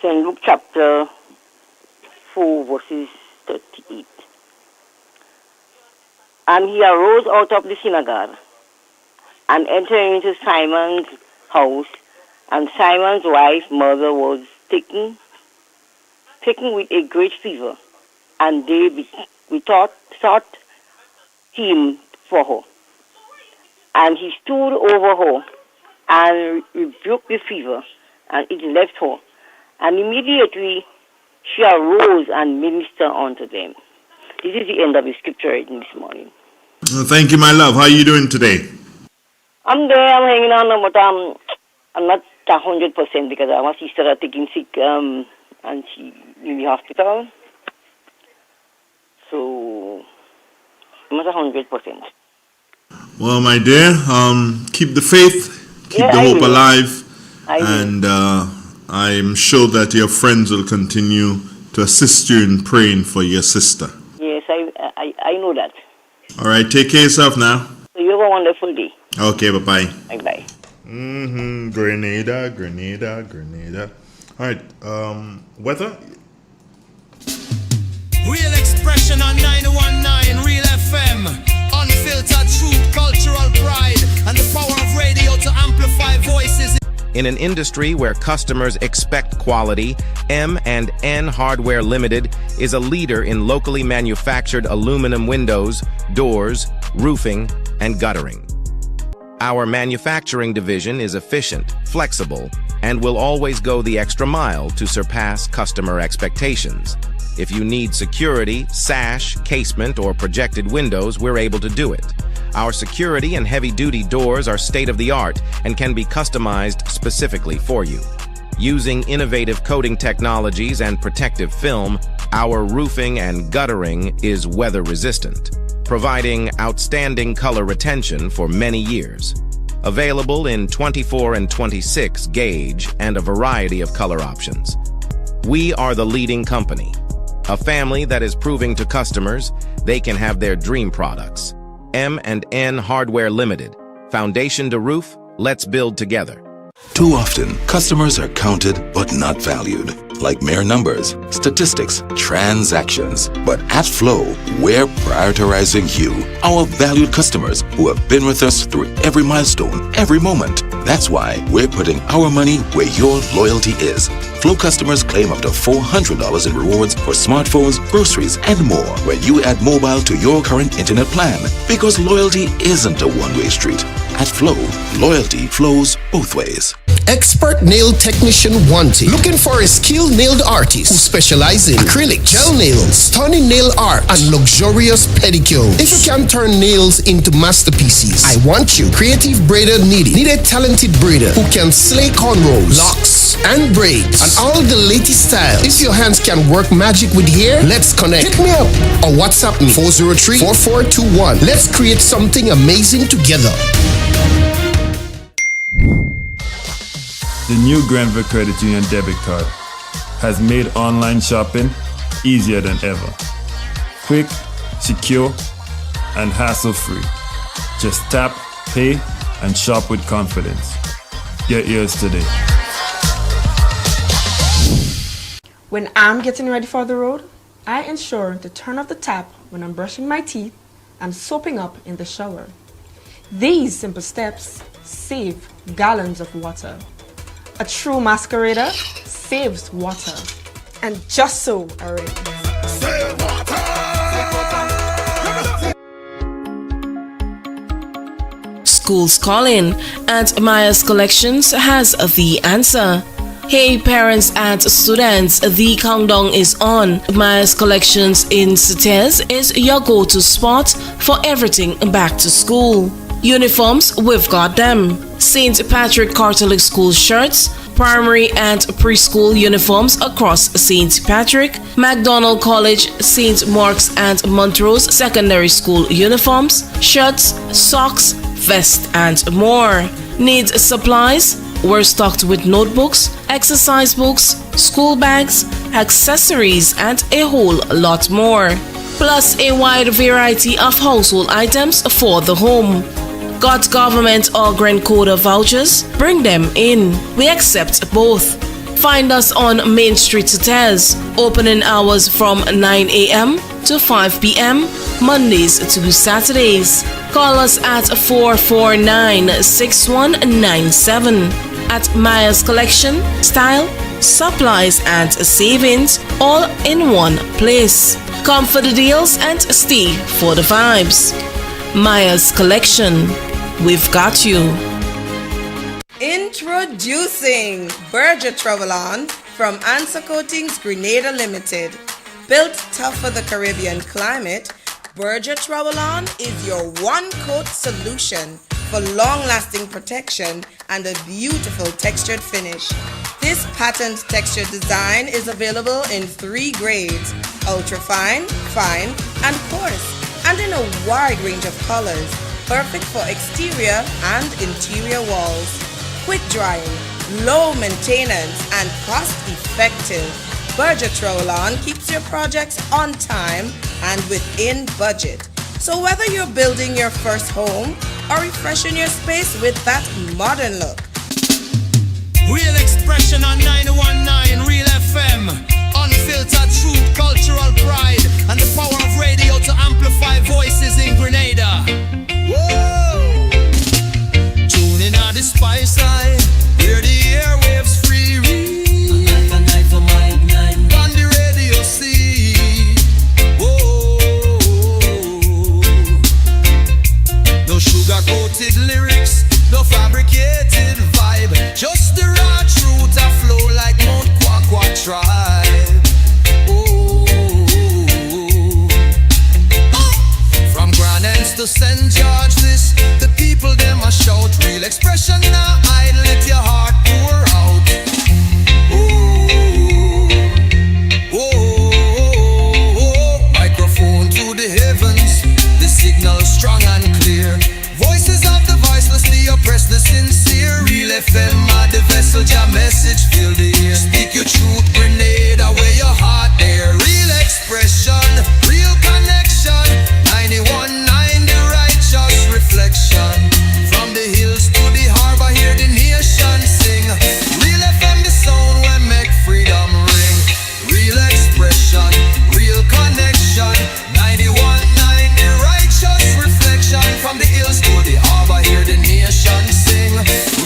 St. Luke chapter 4 verses 38. And he arose out of the synagogue and entered into Simon's house, and Simon's wife mother was taken with a great fever, and they sought him for her. And he stood over her and rebuked the fever, and it left her. And immediately she arose and ministered unto them. This is the end of the scripture reading this morning. Thank you, my love. How are you doing today? I'm there, I'm hanging on, but I'm not 100% because my sister is taking sick and she in the hospital. So I'm not 100%. Well, my dear, keep the faith, keep the hope alive, and I'm sure that your friends will continue to assist you in praying for your sister. Yes, I know that. All right, take care of yourself now. So you have a wonderful day. Okay, bye-bye. Bye-bye. Grenada. All right, weather? Real expression on 919 Real FM. Unfiltered truth, cultural pride, and the power of radio to amplify voices. In an industry where customers expect quality, M&N Hardware Limited is a leader in locally manufactured aluminum windows, doors, roofing, and guttering. Our manufacturing division is efficient, flexible, and will always go the extra mile to surpass customer expectations. If you need security, sash, casement, or projected windows, we're able to do it. Our security and heavy-duty doors are state-of-the-art and can be customized specifically for you. Using innovative coating technologies and protective film, our roofing and guttering is weather-resistant, providing outstanding color retention for many years. Available in 24 and 26 gauge and a variety of color options. We are the leading company, a family that is proving to customers they can have their dream products. M&N Hardware Limited. Foundation to roof, let's build together. Too often, customers are counted but not valued. Like mere numbers, statistics, transactions. But at Flow, we're prioritizing you, our valued customers who have been with us through every milestone, every moment. That's why we're putting our money where your loyalty is. Flow customers claim up to $400 in rewards for smartphones, groceries, and more when you add mobile to your current internet plan. Because loyalty isn't a one-way street. At Flow, loyalty flows both ways. Expert nail technician wanted. Looking for a skilled nail artist who specializes in acrylic, gel nails, stunning nail art, and luxurious pedicures. If you can turn nails into masterpieces, I want you. Creative braider needed. Need a talented braider who can slay cornrows, locks, and braids, and all the latest styles. If your hands can work magic with hair, let's connect. Hit me up or WhatsApp me 403-4421. Let's create something amazing together. The new Granville Credit Union debit card has made online shopping easier than ever. Quick, secure, and hassle-free. Just tap, pay, and shop with confidence. Get yours today. When I'm getting ready for the road, I ensure to turn off the tap when I'm brushing my teeth and soaping up in the shower. These simple steps save gallons of water. A true masquerader saves water. And just so, Eric. Save water! School's calling, and Maya's Collections has the answer. Hey parents and students, the countdown is on. Maya's Collections in Cites is your go-to spot for everything back to school. Uniforms, we've got them. St. Patrick Catholic School shirts, primary and preschool uniforms across St. Patrick, MacDonald College, St. Mark's and Montrose Secondary School uniforms, shirts, socks, vests, and more. Need supplies? We're stocked with notebooks, exercise books, school bags, accessories, and a whole lot more. Plus a wide variety of household items for the home. Got government or Grand Coda vouchers? Bring them in. We accept both. Find us on Main Street Hotels. Opening hours from 9 a.m. to 5 p.m. Mondays to Saturdays. Call us at 449-6197. At Myers Collection, style, supplies and savings all in one place. Come for the deals and stay for the vibes. Myers Collection, we've got you. Introducing Berger Travel-On from Answer Coatings Grenada Limited. Built tough for the Caribbean climate, Berger Travel-On is your one-coat solution for long-lasting protection and a beautiful textured finish. This patent texture design is available in 3 grades: ultra-fine, fine, and coarse, and in a wide range of colors, perfect for exterior and interior walls. Quick drying, low maintenance, and cost-effective. Berger Travel-On keeps your projects on time and within budget. So whether you're building your first home or refreshing your space with that modern look. Real expression on 919 Real FM. Unfiltered truth, cultural pride, and the power of radio to amplify voices in Grenada. Whoa! Tune in on the spice side, hear the airwaves free read. On the radio see. Whoa! No sugar-coated lyrics, no fabricated vibe, just the raw truth a flow like Mount Kwakwa tribe. Oh. From Grand Anse to St. George, this the people them a shout. Real expression now hide, let your heart pour out. Ooh. Oh. Microphone to the heavens, the signal strong and clear. Voices of the voiceless, the oppressed, the sincere. Real FM are the vessel, your message fill the air. Speak your truth, Grenada, where your heart there. Real expression, real connection. 91.9, the righteous reflection. From the hills to the harbor, hear the nation sing. Real FM, the sound where make freedom ring. Real expression, real connection. 91.9, the righteous reflection. From the hills to the harbor, hear the nation sing.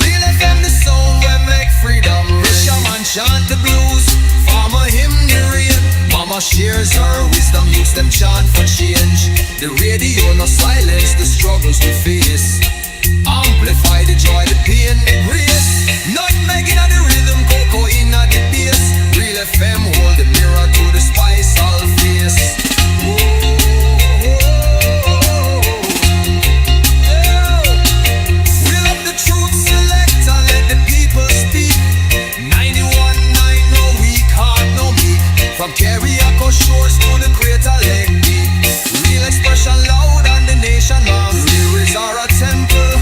Real FM, the sound where make freedom ring. Fisherman chant the blues, farmer hymn the rain. Mama shares her wisdom, youths them chant for change. The radio no silence the struggles we face. Amplify the joy, the pain, the grace. Not making of the rhythm, cocoa in the bass. Real FM hold the mirror to the spice all face. From Carriacou shores to the Crater Lake Deep. Real expression loud and the nation loves. Lyrics are a temple,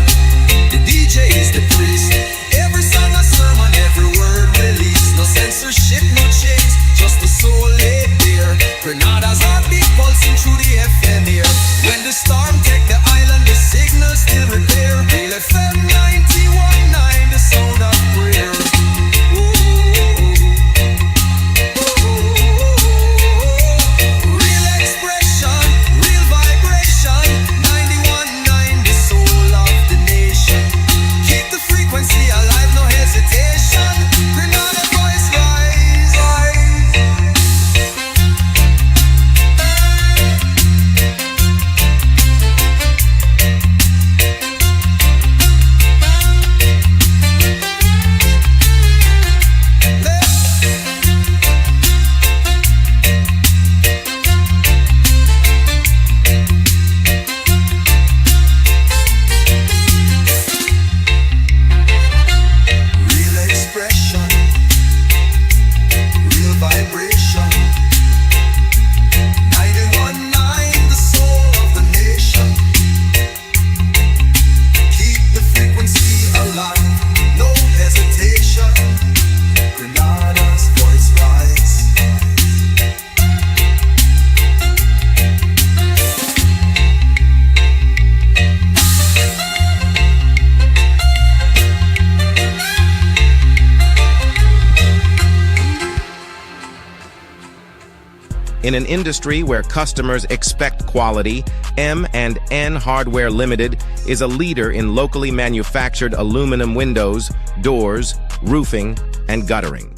the DJ is the priest. Every song a sermon, every word released. No censorship, no chains, just the soul laid bare. Grenada's heartbeat pulsing through the FM here. When the storm take the island, the signal still repair. Real FM 91.9, the sound of prayer. In an industry where customers expect quality, M&N Hardware Limited is a leader in locally manufactured aluminum windows, doors, roofing, and guttering.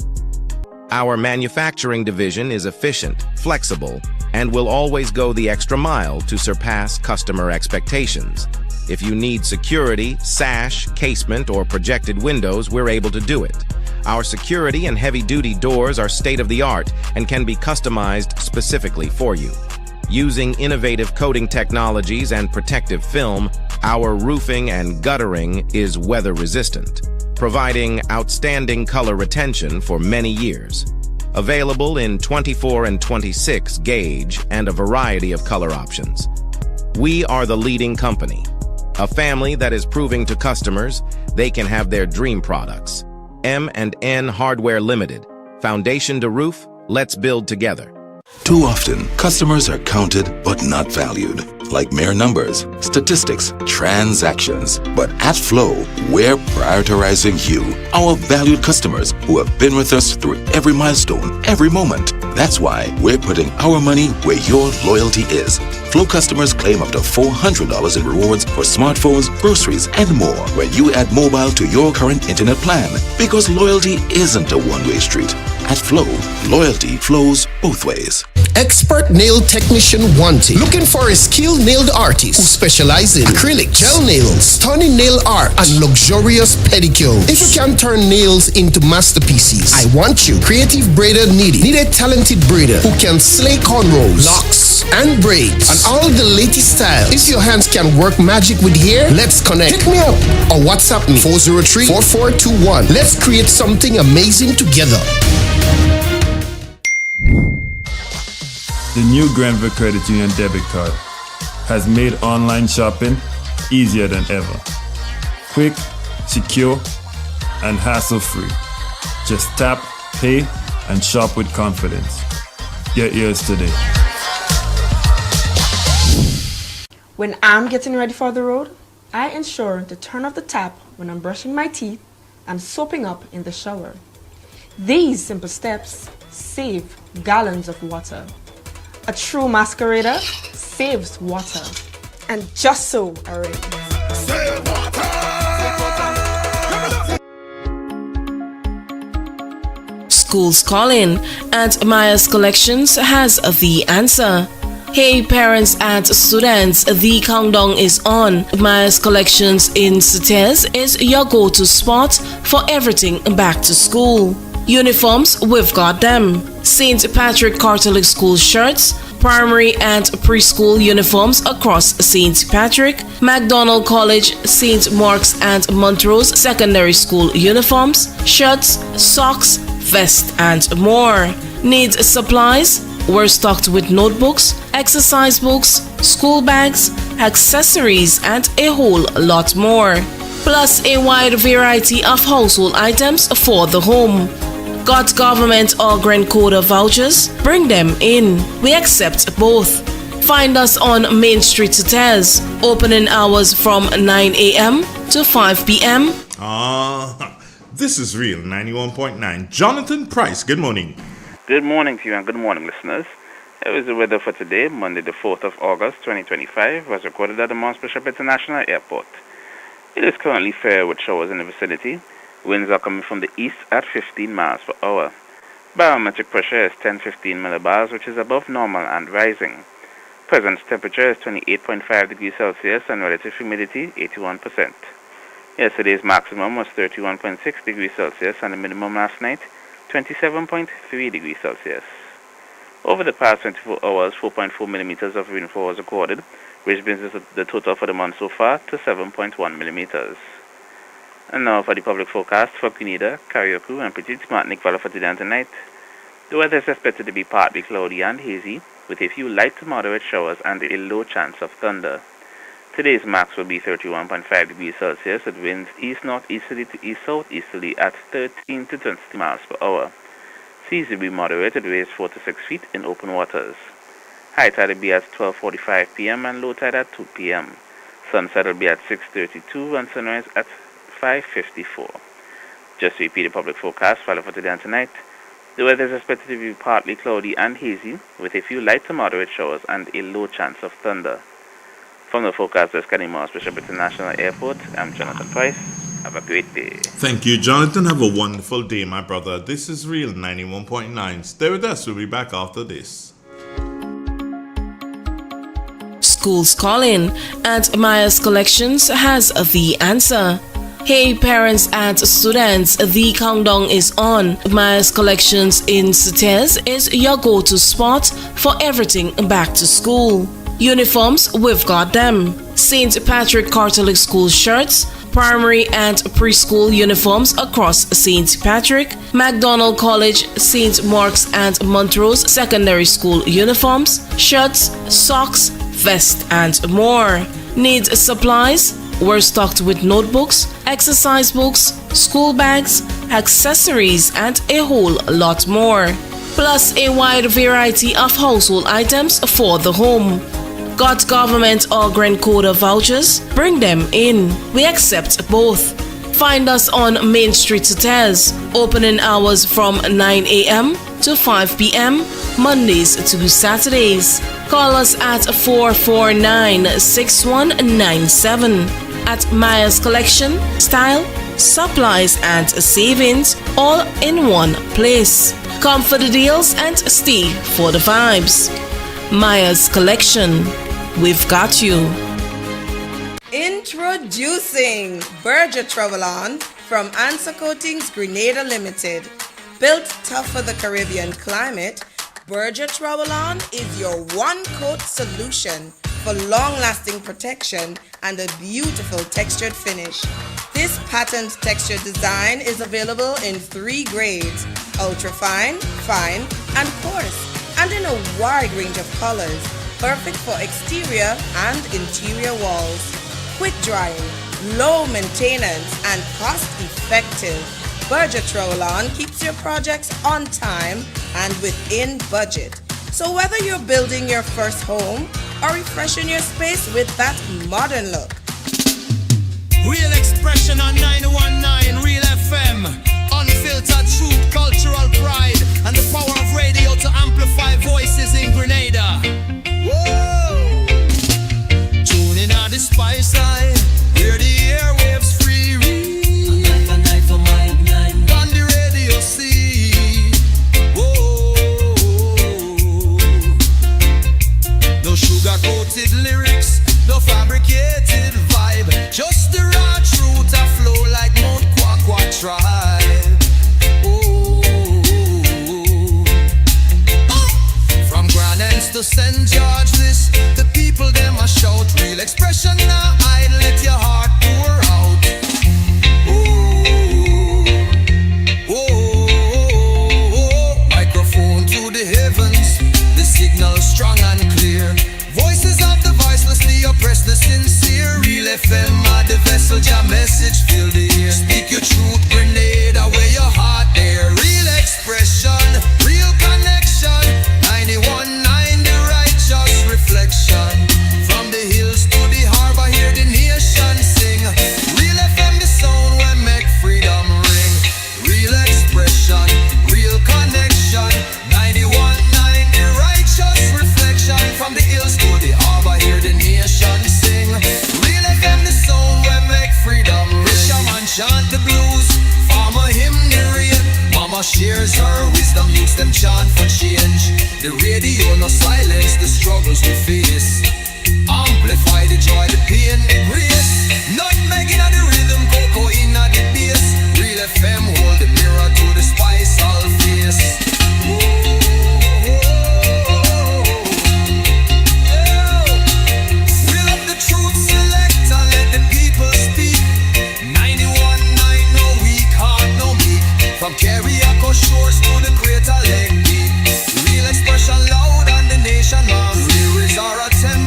Our manufacturing division is efficient, flexible, and will always go the extra mile to surpass customer expectations. If you need security, sash, casement, or projected windows, we're able to do it. Our security and heavy-duty doors are state-of-the-art and can be customized specifically for you. Using innovative coating technologies and protective film, our roofing and guttering is weather-resistant, providing outstanding color retention for many years. Available in 24 and 26 gauge and a variety of color options. We are the leading company, a family that is proving to customers they can have their dream products. M&N Hardware Limited. Foundation to roof, let's build together. Too often, customers are counted but not valued, like mere numbers, statistics, transactions. But at Flow, we're prioritizing you, our valued customers who have been with us through every milestone, every moment. That's why we're putting our money where your loyalty is. Flow customers claim up to $400 in rewards for smartphones, groceries, and more when you add mobile to your current internet plan. Because loyalty isn't a one-way street. At Flow, loyalty flows both ways. Expert nail technician wanted. Looking for a skilled nail artist who specializes in acrylic, gel nails, stunning nail art, and luxurious pedicure. If you can turn nails into masterpieces, I want you. Creative braider needed. Need a talented braider who can slay cornrows, locks, and braids, and all the latest style. If your hands can work magic with hair, let's connect. Hit me up or WhatsApp me 403-4421. Let's create something amazing together. The new Granville Credit Union debit card has made online shopping easier than ever. Quick, secure, and hassle-free. Just tap, pay, and shop with confidence. Get yours today. When I'm getting ready for the road, I ensure to turn off the tap when I'm brushing my teeth and soaping up in the shower. These simple steps save gallons of water. A true masquerader saves water. And just so, Eric. Save water. School's calling, and Maya's Collections has the answer. Hey parents and students, the countdown is on. Maya's Collections in Sitez is your go-to spot for everything back to school. Uniforms, we've got them. St. Patrick Catholic School shirts, primary and preschool uniforms across St. Patrick, MacDonald College, St. Mark's and Montrose Secondary School uniforms, shirts, socks, vests, and more. Need supplies? We're stocked with notebooks, exercise books, school bags, accessories, and a whole lot more. Plus a wide variety of household items for the home. Got government or Grand Coda vouchers? Bring them in. We accept both. Find us on Main Street Sitez. Opening hours from 9 a.m. to 5 p.m. This is Real 91.9. Jonathan Price, good morning. Good morning to you and good morning, listeners. Here is the weather for today, Monday the 4th of August 2025, was recorded at the Mount Bishop International Airport. It is currently fair with showers in the vicinity. Winds are coming from the east at 15 miles per hour. Barometric pressure is 1015 millibars, which is above normal and rising. Present temperature is 28.5 degrees Celsius and relative humidity 81%. Yesterday's maximum was 31.6 degrees Celsius and the minimum last night 27.3 degrees Celsius. Over the past 24 hours, 4.4 millimeters of rainfall was recorded, which brings the total for the month so far to 7.1 millimeters. And now for the public forecast for Grenada, Carriacou, and Petite Martinique Valley for today and tonight. The weather is expected to be partly cloudy and hazy, with a few light to moderate showers and a low chance of thunder. Today's max will be 31.5 degrees Celsius with winds east-northeasterly to east-southeasterly at 13 to 20 miles per hour. Seas will be moderate at waves 4 to 6 feet in open waters. High tide will be at 12:45 p.m. and low tide at 2 p.m. Sunset will be at 6:32 and sunrise at 5:54. Just to repeat the public forecast for today and tonight. The weather is expected to be partly cloudy and hazy, with a few light to moderate showers and a low chance of thunder. From the forecast desk at Mars Bishop International Airport, I'm Jonathan Price. Have a great day. Thank you, Jonathan. Have a wonderful day, my brother. This is Real 91.9. Stay with us. We'll be back after this. Schools calling, and Maya's Collections has the answer. Hey parents and students, the countdown is on. Maya's Collections in Cites is your go-to spot for everything back to school. Uniforms, we've got them. St. Patrick Catholic School shirts, primary and preschool uniforms across St. Patrick, MacDonald College, St. Mark's and Montrose Secondary School uniforms, shirts, socks, vest and more. Need supplies? We're stocked with notebooks, exercise books, school bags, accessories and a whole lot more. Plus a wide variety of household items for the home. Got government or Grand Coda vouchers? Bring them in. We accept both. Find us on Main Street Cites. Opening hours from 9 a.m. to 5 p.m. Mondays to Saturdays. Call us at 449-6197. At Maya's Collection, style, supplies and savings all in one place. Come for the deals and stay for the vibes. Maya's Collection. We've got you. Introducing Berger Travel-On from Answer Coatings Grenada Limited. Built tough for the Caribbean climate, Berger Travel-On is your one-coat solution for long-lasting protection and a beautiful textured finish. This patent textured design is available in 3 grades: ultra-fine, fine, and coarse, and in a wide range of colors, perfect for exterior and interior walls. Quick drying, low maintenance, and cost-effective. Berger Travel-On keeps your projects on time and within budget. So whether you're building your first home or refreshing your space with that modern look. Real expression on 919 Real FM. Unfiltered truth, cultural pride, and the power of radio to amplify voices in Grenada. Whoa! Tune in on the spice side, hear the airwaves free. On the radio, see. Whoa! No sugar-coated lyrics, no fabricated vibe, just the raw truth a flow like Mount Kwakwa tribe. From Grand Anse to St. George, this the people them a shout. Real expression now, I'd let your heart pour out. Microphone to the heavens, the signal strong and clear. Voices of the voiceless, the oppressed, the sincere. Real FM are the vessel, your message fill the air. Speak your truth, Grenada, where your heart there. Real expression, real connection. 91.9, the righteous reflection. From the hills to the harbor, hear the nation sing. Real FM, the sound where make freedom ring. Real expression, real connection. 91.9, the righteous reflection. From the hills to the harbor, hear the nation sing. Real FM, the sound where make freedom ring. Fisherman chant the blues, farmer hymn the rain. Mama shares her wisdom, youths them chant for change. The radio no silence the struggles we face. Amplify the joy, the pain, the grace. Not making of the rhythm, cocoa in the bass. Real FM hold the mirror to the spice all face. From Carriacou shores to the Crater Lake deep. Real expression loud and the nation loves. Here is our attempt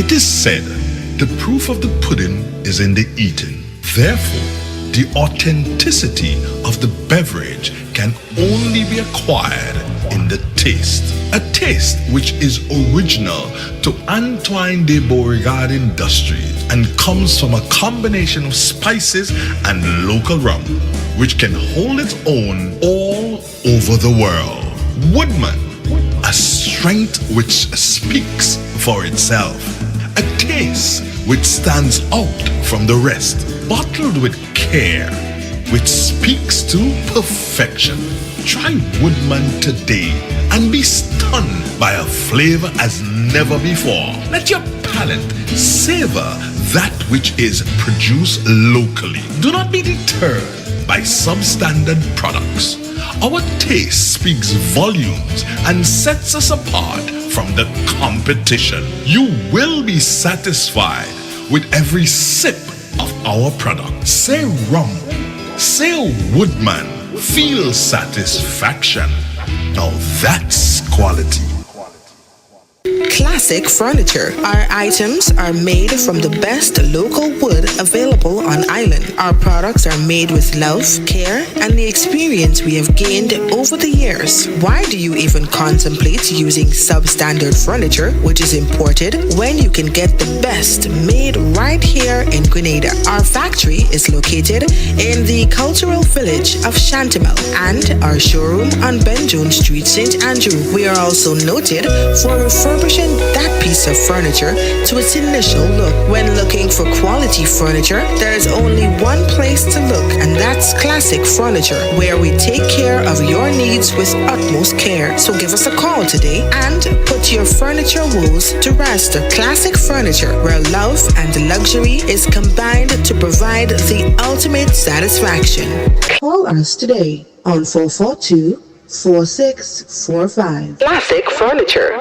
It is said, the proof of the pudding is in the eating. Therefore, the authenticity of the beverage can only be acquired in the taste. A taste which is original to Antoine de Beauregard Industries and comes from a combination of spices and local rum, which can hold its own all over the world. Woodman, a strength which speaks for itself. A taste which stands out from the rest, bottled with care, which speaks to perfection. Try Woodman today and be stunned by a flavor as never before. Let your palate savor that which is produced locally. Do not be deterred by substandard products. Our taste speaks volumes and sets us apart from the competition. You will be satisfied with every sip of our product. Say rum, say Woodman, feel satisfaction. Now that's quality. Classic Furniture. Our items are made from the best local wood available on island. Our products are made with love, care, and the experience we have gained over the years. Why do you even contemplate using substandard furniture, which is imported, when you can get the best made right here in Grenada? Our factory is located in the cultural village of Chantimel and our showroom on Benjoon Street, St. Andrew. We are also noted for refurbishing that piece of furniture to its initial look. When looking for quality furniture, there is only one place to look, and that's Classic Furniture, where we take care of your needs with utmost care. So give us a call today and put your furniture woes to rest. Classic Furniture, where love and luxury is combined to provide the ultimate satisfaction. Call us today on 442-4645. Classic Furniture.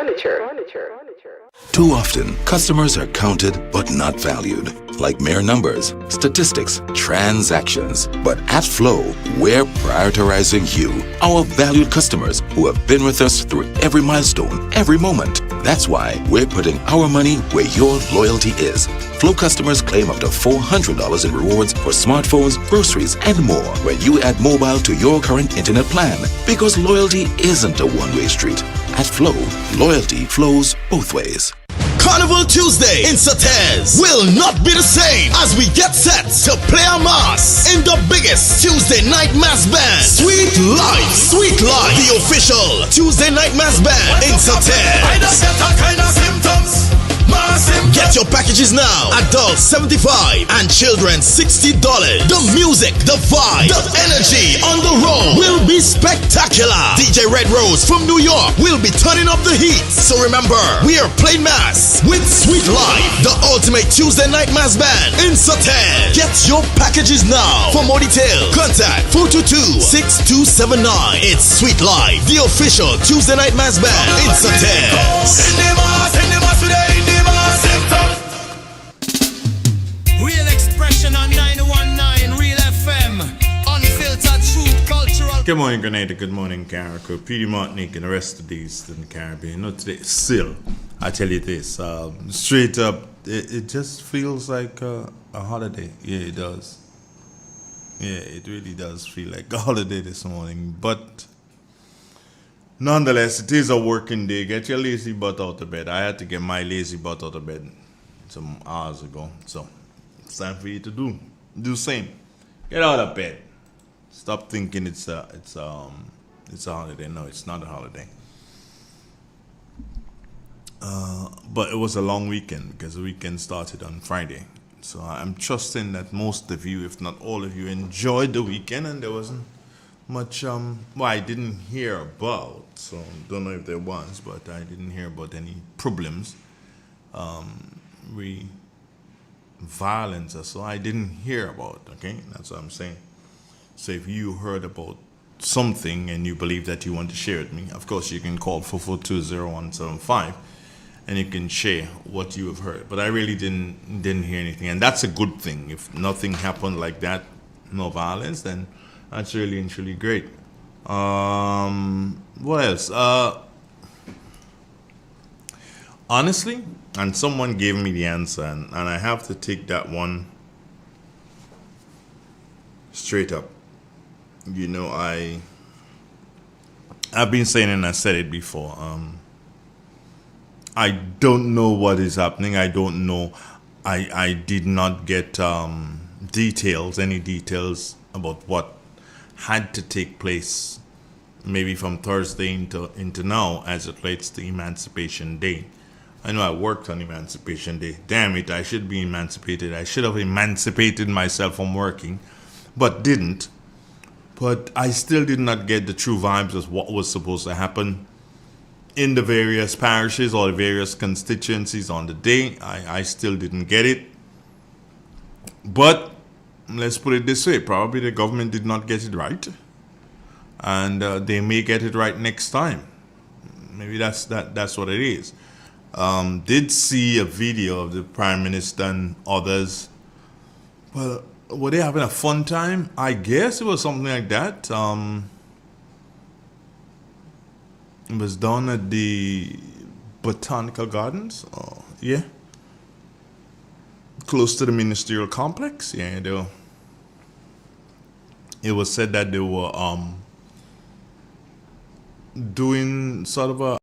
Too often, customers are counted but not valued, like mere numbers, statistics, transactions. But at Flow, we're prioritizing you, our valued customers who have been with us through every milestone, every moment. That's why we're putting our money where your loyalty is. Flow customers claim up to $400 in rewards for smartphones, groceries, and more when you add mobile to your current internet plan. Because loyalty isn't a one-way street. At Flow, loyalty flows both ways. Carnival Tuesday in Sates will not be the same as we get set to play a mass in the biggest Tuesday night mass band, Sweet Life, the official Tuesday night mass band in Sates. Get your packages now. Adults $75 and children $60. The music, the vibe, the energy on the road will be spectacular. DJ Red Rose from New York will be turning up the heat. So remember, we are playing mass with Sweet Life, the ultimate Tuesday night mass band in Sates. Get your packages now. For more details, contact 422-6279. It's Sweet Life, the official Tuesday night mass band in Sates. Real expression on 919 Real FM. Unfiltered truth, cultural. Good morning, Grenada. Good morning, Carrico, Petey Martinique, and the rest of the Eastern Caribbean. Not today, still, I tell you this, straight up, it just feels like a holiday. Yeah, it does. Yeah, it really does feel like a holiday this morning. But nonetheless, it is a working day. Get your lazy butt out of bed. I had to get my lazy butt out of bed some hours ago. So it's time for you to do the same. Get out of bed. Stop thinking it's a holiday. No, it's not a holiday. But it was a long weekend because the weekend started on Friday. So I'm trusting that most of you, if not all of you, enjoyed the weekend, and there wasn't much I didn't hear about. So don't know if there was, but I didn't hear about any problems. Violence or so I didn't hear about. Okay, that's what I'm saying. So if you heard about something and you believe that you want to share with me, of course you can call 442-0175 and you can share what you have heard. But I really didn't hear anything, and that's a good thing. If nothing happened like that, no violence, then that's really and truly great. What else? Honestly, And someone gave me the answer, and I have to take that one straight up. You know, I've been saying, and I said it before, I don't know what is happening. I don't know. I did not get any details about what had to take place, maybe from Thursday into now, as it relates to Emancipation Day. I know I worked on Emancipation Day. Damn it, I should be emancipated. I should have emancipated myself from working, but didn't. But I still did not get the true vibes of what was supposed to happen in the various parishes or the various constituencies on the day. I still didn't get it. But let's put it this way, probably the government did not get it right. And they may get it right next time. Maybe that's what it is. Did see a video of the Prime Minister and others. Well, were they having a fun time? I guess it was something like that. It was done at the Botanical Gardens. Yeah. Close to the ministerial complex. Yeah, it was said that they were doing sort of a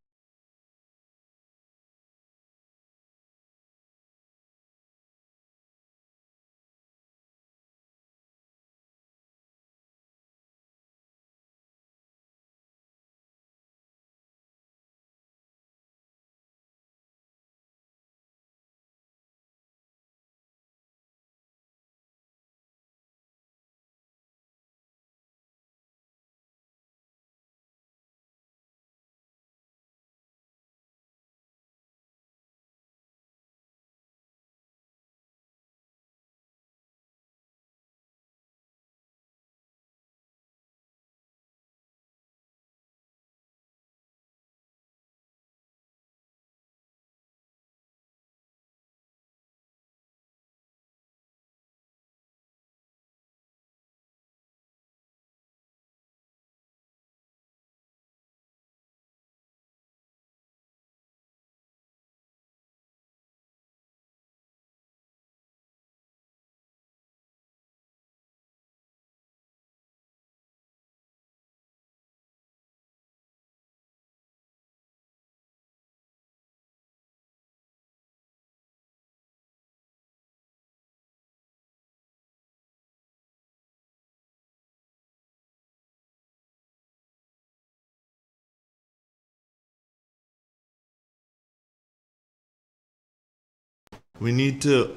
we need to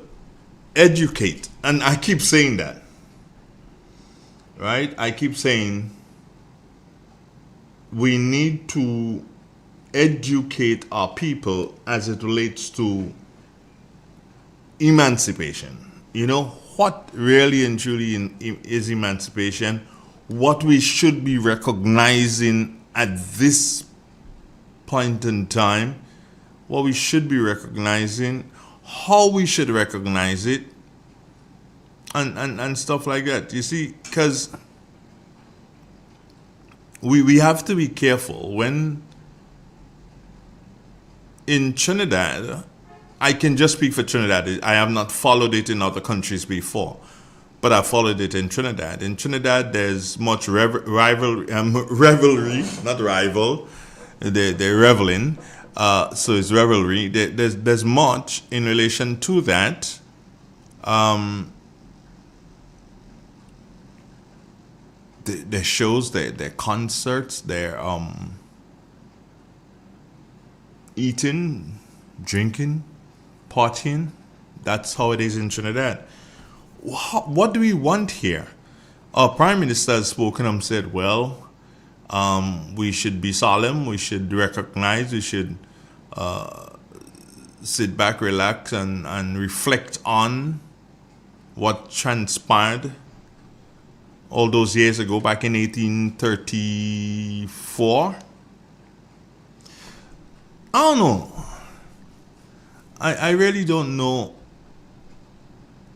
educate. And I keep saying that. Right? I keep saying we need to educate our people as it relates to emancipation. You know, what really and truly is emancipation? What we should be recognizing at this point in time, what we should be recognizing, how we should recognize it, and stuff like that. You see, because we have to be careful when in Trinidad, I can just speak for Trinidad. I have not followed it in other countries before, but I followed it in Trinidad. In Trinidad, there's much revelry, not rival. They're reveling. So it's revelry. There's much in relation to that. Their shows, their concerts, their eating, drinking, partying. That's how it is in Trinidad. What do we want here? Our Prime Minister has spoken and said, well, we should be solemn, we should recognize, we should sit back, relax, and reflect on what transpired all those years ago, back in 1834. I don't know. I really don't know.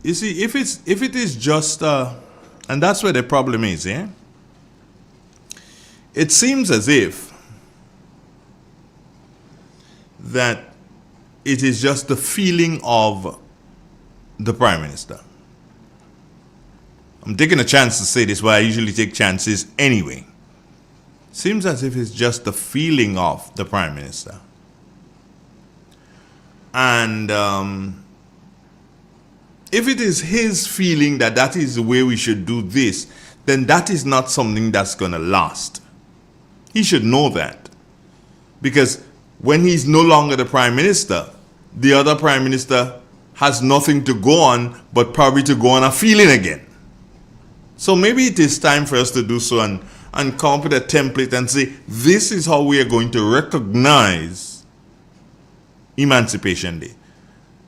You see, if it is just, and that's where the problem is, yeah? It seems as if that it is just the feeling of the Prime Minister. I'm taking a chance to say this, but I usually take chances anyway. Seems as if it's just the feeling of the Prime Minister. And if it is his feeling that that is the way we should do this, then that is not something that's going to last. He should know that. Because when he's no longer the Prime Minister, the other Prime Minister has nothing to go on but probably to go on a feeling again. So maybe it is time for us to do so and come up with a template and say, this is how we are going to recognize Emancipation Day.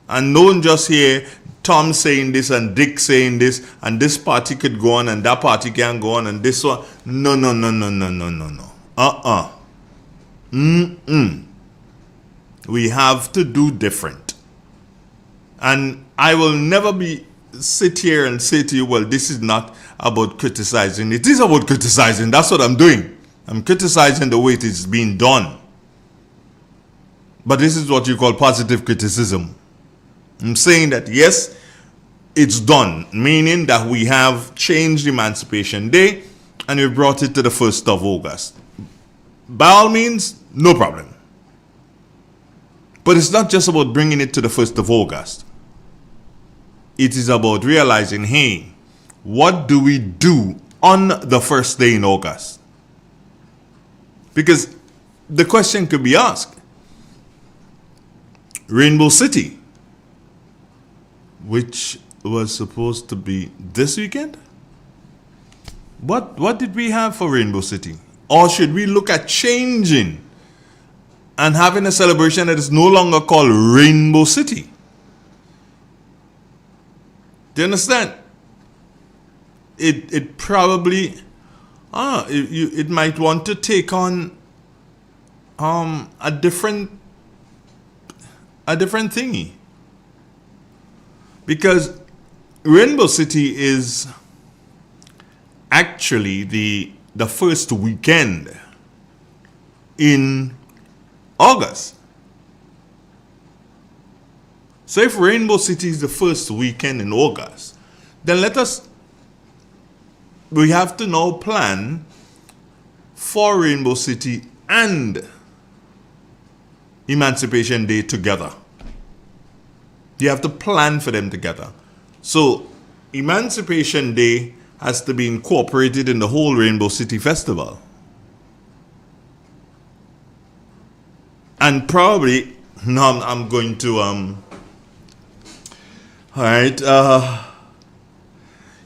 And don't just hear Tom saying this and Dick saying this, and this party could go on and that party can go on and this one. No. We have to do different. And I will never sit here and say to you, well, this is not about criticizing. It is about criticizing. That's what I'm doing. I'm criticizing the way it is being done. But this is what you call positive criticism. I'm saying that, yes, it's done, meaning that we have changed Emancipation Day and we brought it to the 1st of August. By all means, no problem. But it's not just about bringing it to the 1st of August. It is about realizing, hey, what do we do on the first day in August? Because the question could be asked, Rainbow City, which was supposed to be this weekend? What did we have for Rainbow City? Or should we look at changing and having a celebration that is no longer called Rainbow City? Do you understand? It probably it might want to take on a different thingy, because Rainbow City is actually the first weekend in August. So if Rainbow City is the first weekend in August, then we have to now plan for Rainbow City and Emancipation Day together. You have to plan for them together. So Emancipation Day has to be incorporated in the whole Rainbow City Festival. And probably, now I'm going to, all right,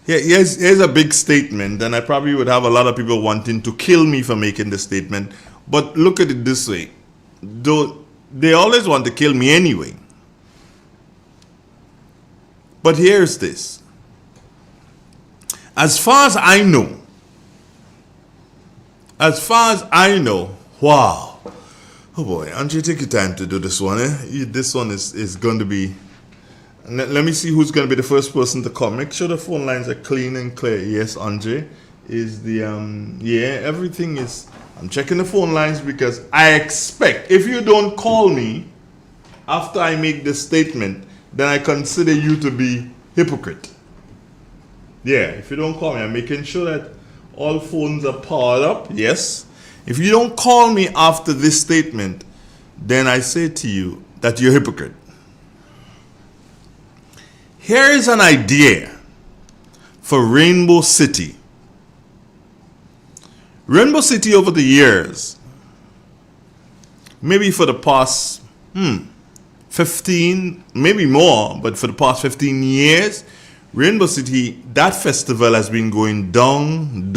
here's a big statement, and I probably would have a lot of people wanting to kill me for making this statement, but look at it this way. They always want to kill me anyway. But here's this. As far as I know, wow. Oh boy, Andre, take your time to do this one. This one is going to be... Let me see who's going to be the first person to call. Make sure the phone lines are clean and clear. Yes, Andre is the... everything is... I'm checking the phone lines because I expect, if you don't call me after I make this statement, then I consider you to be hypocrite. Yeah, if you don't call me, I'm making sure that all phones are powered up. Yes. If you don't call me after this statement, then I say to you that you're a hypocrite. Here is an idea for Rainbow City. Rainbow City over the years, maybe for the past 15, maybe more, but for the past 15 years, Rainbow City, that festival has been going down.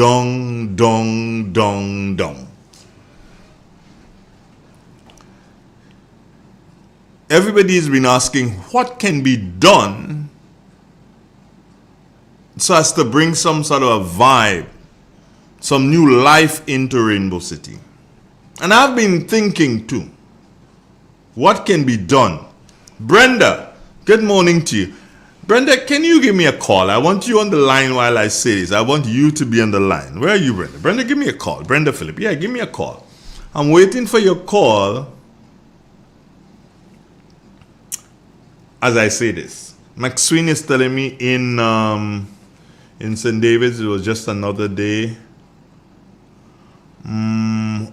Everybody has been asking what can be done so as to bring some sort of a vibe, some new life into Rainbow City. And I've been thinking too, what can be done? Brenda, good morning to you. Brenda, can you give me a call? I want you on the line while I say this. I want you to be on the line. Where are you, Brenda? Brenda, give me a call. Brenda Phillip. Yeah, give me a call. I'm waiting for your call as I say this, McSween is telling me in St. David's it was just another day. And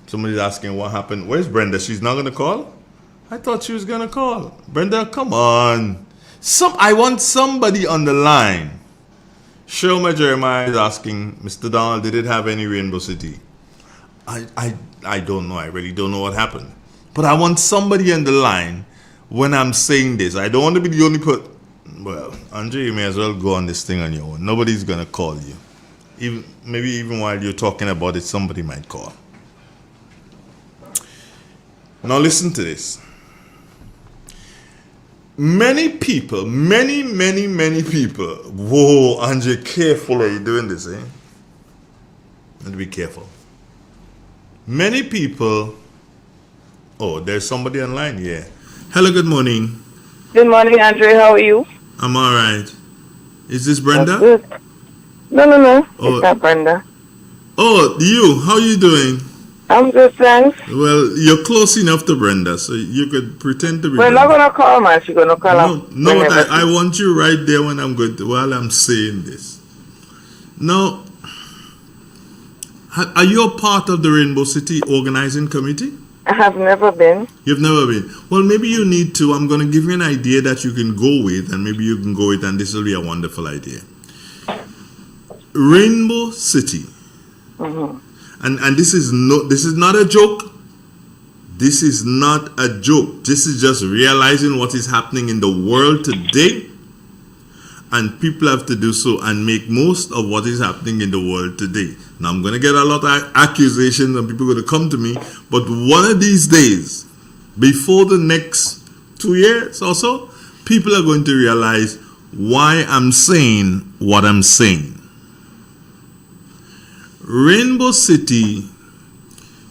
somebody's asking what happened. Where's Brenda? She's not gonna call? I thought she was gonna call. Brenda, come on. I want somebody on the line. Sherma Jeremiah is asking, Mr. Donald, did it have any Rainbow City? I don't know. I really don't know what happened. But I want somebody on the line when I'm saying this. I don't want to be the only person. Well, Andre, you may as well go on this thing on your own. Nobody's going to call you. Maybe even while you're talking about it, somebody might call. Now listen to this. Many people, many people. Whoa, Andre, careful. Are you doing this, eh? You have to be careful. Many people. Oh, there's somebody online. Yeah. Hello. Good morning. Good morning, Andre. How are you? I'm all right. Is this Brenda? Good. No. Oh. It's not Brenda. Oh, you. How are you doing? I'm good, thanks. Well, you're close enough to Brenda, so you could pretend to be. We're not gonna call, man. She's gonna call. No. I want you right there when I'm good. While I'm saying this. Now, are you a part of the Rainbow City organizing committee? I have never been. You've never been. Well, maybe you need to. I'm going to give you an idea that you can go with, and maybe you can go with, and this will be a wonderful idea. Rainbow City. Mm-hmm. And this is not a joke. This is not a joke. This is just realizing what is happening in the world today. And people have to do so and make most of what is happening in the world today. Now, I'm going to get a lot of accusations and people are going to come to me. But one of these days, before the next 2 years or so, people are going to realize why I'm saying what I'm saying. Rainbow City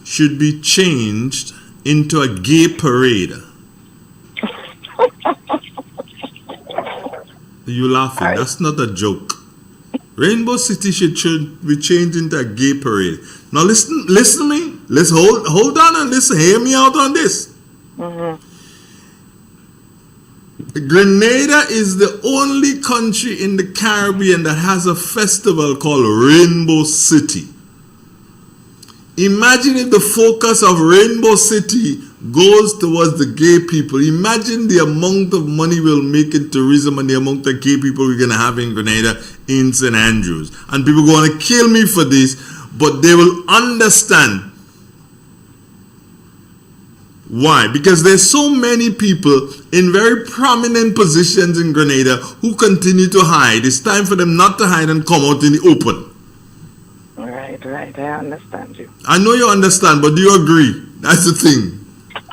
should be changed into a gay parade. You laughing? That's not a joke. Rainbow City should be changed into a gay parade. Now listen to me. Let's hold on and listen. Hear me out on this. Mm-hmm. Grenada is the only country in the Caribbean that has a festival called Rainbow City. Imagine if the focus of Rainbow City goes towards the gay people. Imagine the amount of money we'll make in tourism and the amount of gay people we're going to have in Grenada, in St. Andrews. And people are going to kill me for this, but they will understand. Why? Because there's so many people in very prominent positions in Grenada who continue to hide. It's time for them not to hide and come out in the open. Right. I understand you. I know you understand, but do you agree? That's the thing.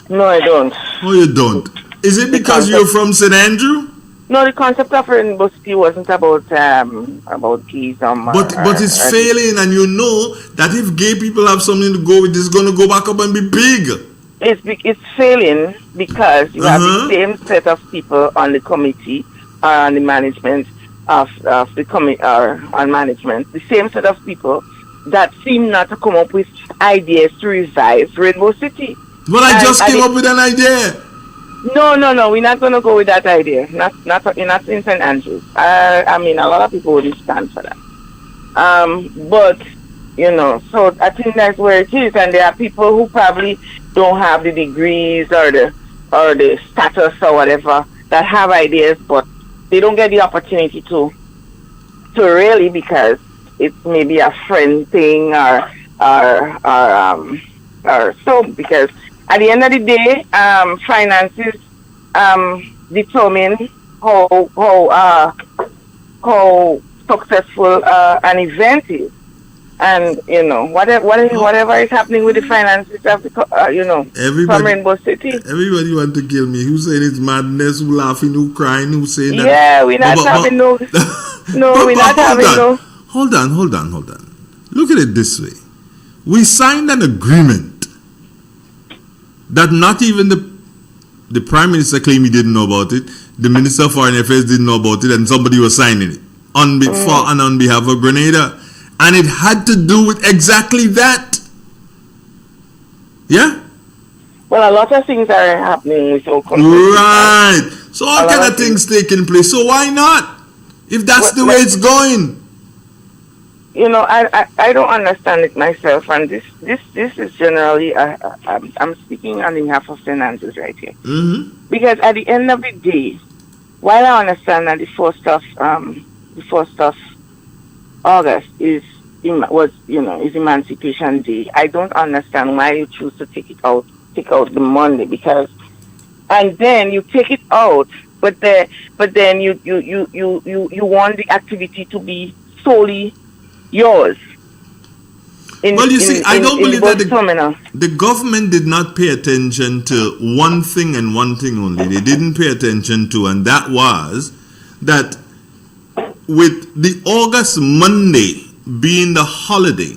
No, I don't. Oh, you don't? Is it because you're from St. Andrew? No, the concept of Rainbow City wasn't about gays. But it's failing, and you know that if gay people have something to go with, it's going to go back up and be big. It's failing because you have the same set of people on the committee, on the management of the committee, on management. The same set of people that seem not to come up with ideas to revive Rainbow City. Well, I just came up with an idea. No, we're not going to go with that idea. Not in St. Andrews. I mean, a lot of people wouldn't stand for that. But, so I think that's where it is. And there are people who probably don't have the degrees or the status or whatever that have ideas, but they don't get the opportunity to really, it's maybe a friend thing or so, because at the end of the day, finances determine how successful an event is, and whatever is happening with the finances of the from Rainbow City. Everybody want to kill me. Who saying it's madness? Who laughing? Who crying? Who saying that? Yeah, we're not having no. No, we're not having no. Hold on. Look at it this way. We signed an agreement that not even the Prime Minister claimed he didn't know about it, the Minister of Foreign Affairs didn't know about it, and somebody was signing it on behalf of Grenada. And it had to do with exactly that. Yeah? Well, a lot of things are happening with our country. Right. So all kind of things taking place. So why not? If that's the way it's going. You know, I don't understand it myself, and this is generally I'm speaking on behalf of St. Andrews right here. Mm-hmm. Because at the end of the day, while I understand that the first of August is Emancipation Day, I don't understand why you choose to take out the Monday, because, and then you take it out, but then you want the activity to be solely yours. I don't believe that the government did not pay attention to one thing and one thing only. They didn't pay attention to, and that was that with the August Monday being the holiday,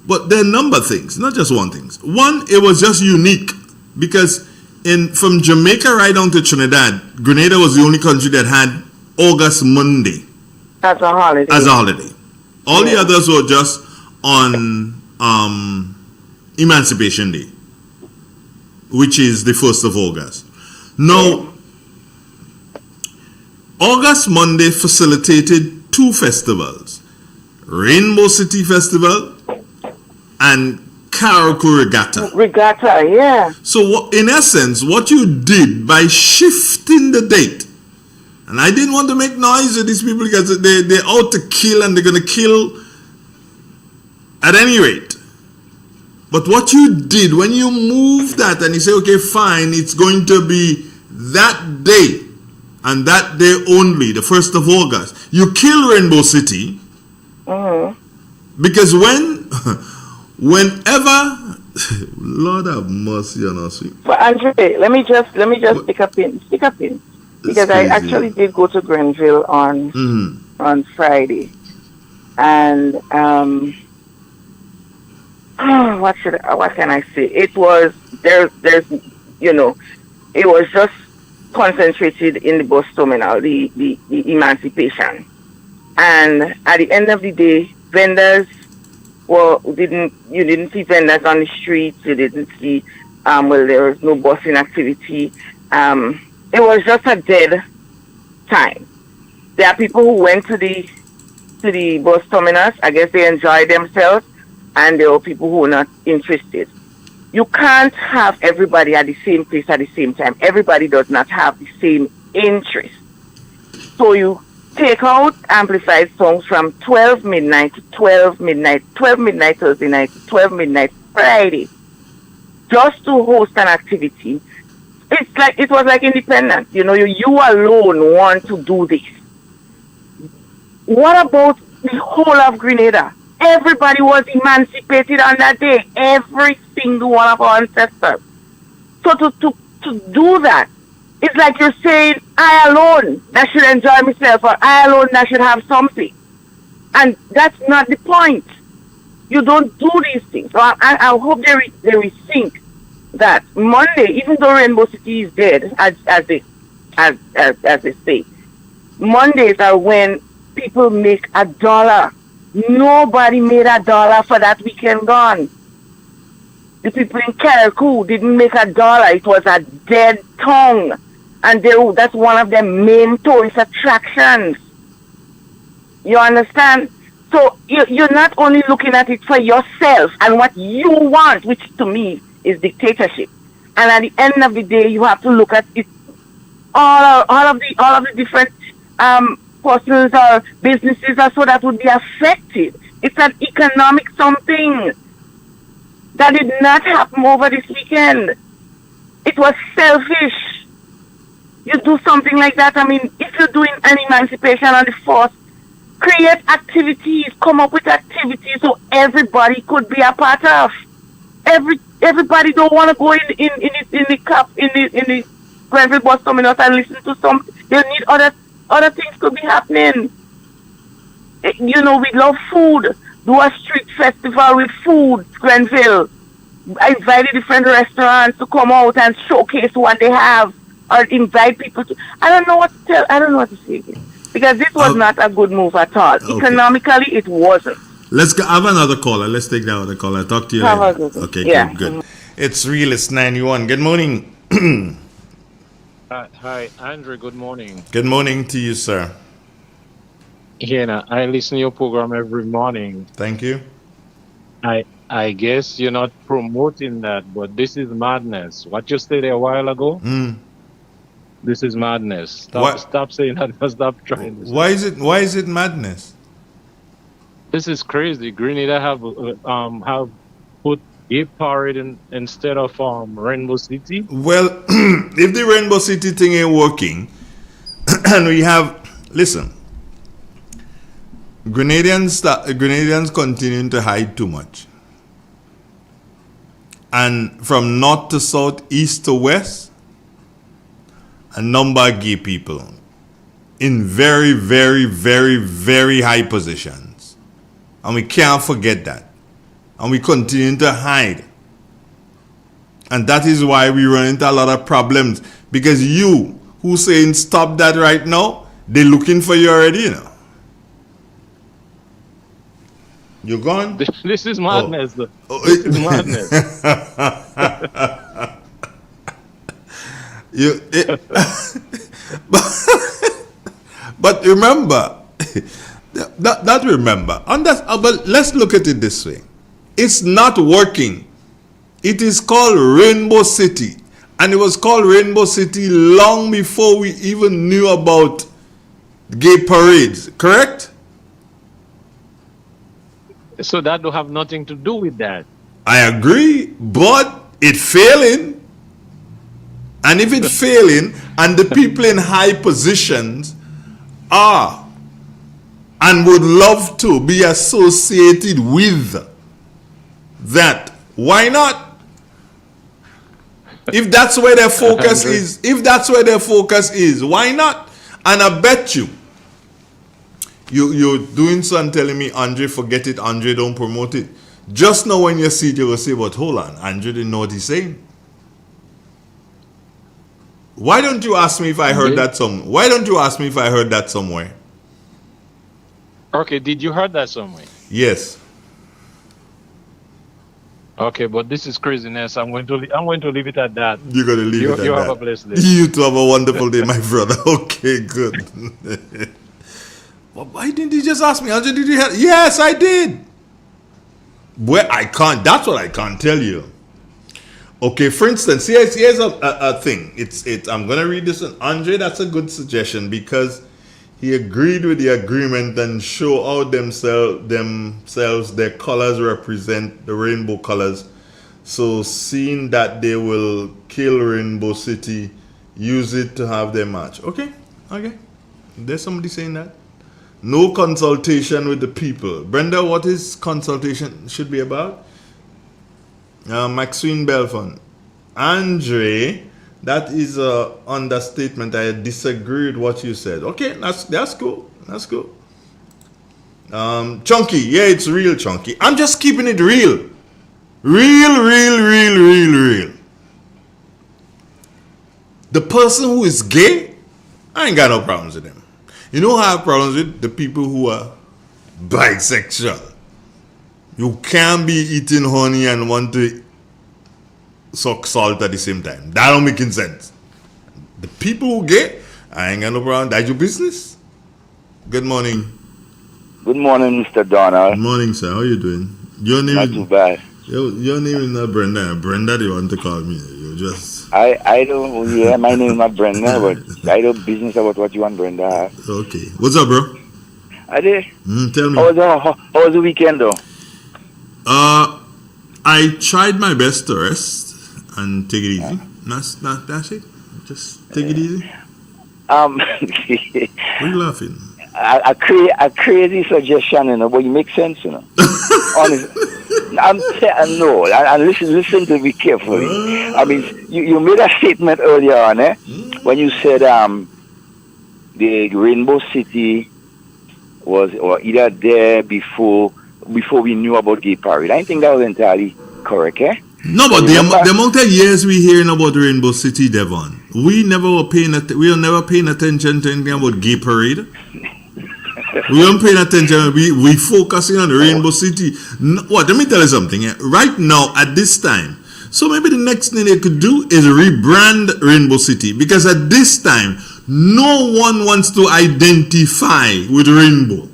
but there are a number of things, not just one thing. One, it was just unique because from Jamaica right down to Trinidad, Grenada was the only country that had August Monday as a holiday. All the others were just on Emancipation Day, which is the 1st of August. Now, August Monday facilitated two festivals, Rainbow City Festival and Karaku Regatta. Regatta, yeah. So in essence, what you did by shifting the date, and I didn't want to make noise with these people because they're out to kill and they're going to kill at any rate. But what you did when you moved that and you say, okay, fine, it's going to be that day and that day only, the 1st of August, you kill Rainbow City. Mm-hmm. Because whenever, Lord have mercy on us. But Andre, let me just stick a pin. Because I actually did go to Grenville on Friday, and what can I say? It was it was just concentrated in the bus terminal, the Emancipation, and at the end of the day, vendors you didn't see vendors on the streets. You didn't see there was no busing activity. It was just a dead time. There are people who went to the bus terminus. I guess they enjoyed themselves, and there were people who were not interested. You can't have everybody at the same place at the same time. Everybody does not have the same interest. So you take out amplified songs from 12 midnight to 12 midnight Thursday night to 12 midnight Friday, just to host an activity. It was like independence. You alone want to do this. What about the whole of Grenada? Everybody was emancipated on that day. Every single one of our ancestors. So to do that, it's like you're saying, I alone that should enjoy myself, or I alone that should have something. And that's not the point. You don't do these things. So I hope they rethink that Monday, even though Rainbow City is dead, as they say, Mondays are when people make $1. Nobody made $1 for that weekend gone. The people in Karaku didn't make $1. It was a dead tongue, and that's one of their main tourist attractions. You understand? So you're not only looking at it for yourself and what you want, which to me is dictatorship. And at the end of the day, you have to look at it, all of the different persons or businesses or so that would be affected. It's an economic something that did not happen over this weekend. It was selfish. You do something like that. I mean, if you're doing an emancipation on the 4th, create activities, come up with activities so everybody could be a part of. Everybody don't want to go in the Grenville bus terminus and listen to some. They need other things to be happening. We love food. Do a street festival with food, Grenville. I invited different restaurants to come out and showcase what they have, or invite people to. I don't know what to say again. Because this was not a good move at all. Okay. Economically, it wasn't. Let's have another caller. Let's take that other caller. I'll talk to you later. Okay, yeah. good. It's Realist 91. Good morning. Hi, Andrew. Good morning. Good morning to you, sir. Yeah, I listen to your program every morning. Thank you. I guess you're not promoting that, but this is madness. What you said a while ago, this is madness. Stop saying that. Stop trying this. Why is it madness? This is crazy. Grenada have put gay parade instead of Rainbow City. Well, if the Rainbow City thing ain't working, and we have Grenadians continuing to hide too much. And from north to south, east to west, a number of gay people in very, very, very, very high positions. And we can't forget that. And we continue to hide. And that is why we run into a lot of problems. Because you who saying stop that right now, they're looking for you already, you know. You gone? This is madness. This is madness. But remember, but let's look at it this way. It's not working. It is called Rainbow City. And it was called Rainbow City long before we even knew about gay parades, correct? So that don't have nothing to do with that. I agree, but it's failing. And if it's failing, and the people in high positions are and would love to be associated with that, why not? If that's where their focus is, why not? And I bet you're doing so and telling me, Andre, forget it, Andre, don't promote it. Just now when you see it, you will say, but hold on, Andre didn't know what he's saying. Why don't you ask me if I heard that Why don't you ask me if I heard that somewhere? Okay, did you heard that somewhere? Yes. Okay, but this is craziness. I'm going to leave it at that. You're going to leave it at that. You have a blessed day. You too have a wonderful day, my brother. Okay, good. Well, why didn't you just ask me? Did you hear? Yes, I did. Well, I can't. That's what I can't tell you. Okay, for instance, here's a thing. I'm gonna read this one. Andre, that's a good suggestion because he agreed with the agreement and show how themselves their colors represent the rainbow colors. So seeing that they will kill Rainbow City, use it to have their match. Okay. There's somebody saying that. No consultation with the people. Brenda, what is consultation should be about? Maxine Belfon. Andre, that is a understatement. I disagree with what you said. Okay, that's cool. That's cool. Chunky, yeah, it's real, Chunky. I'm just keeping it real. Real. The person who is gay, I ain't got no problems with him. You know how I have problems with the people who are bisexual. You can't be eating honey and want to suck salt at the same time. That don't make any sense. The people who gay, I ain't got no problem. That's your business. Good morning. Good morning, Mr. Donald. Good morning, sir. How you doing? Your name not too bad. Your name is not Brenda. Brenda, they want to call me. You just... I don't, yeah, my name is not Brenda, but I do business about what you want Brenda have. Okay. What's up, bro? I did. Tell me. How was the weekend, though? I tried my best to rest and take it easy. That's it. Just take it easy. What are you laughing? A crazy suggestion, you know, but it makes sense, you know. Honestly. No, and listen to me carefully. I mean, you made a statement earlier on, when you said the Rainbow City was or either there before we knew about gay parade. I think that was entirely correct, No, but the amount of years we hearing about Rainbow City, Devon, we were never paying attention to anything about gay parade. We weren't paying attention. We focusing on the Rainbow City. Let me tell you something. Right now, at this time, So maybe the next thing they could do is rebrand Rainbow City, because at this time, no one wants to identify with Rainbow.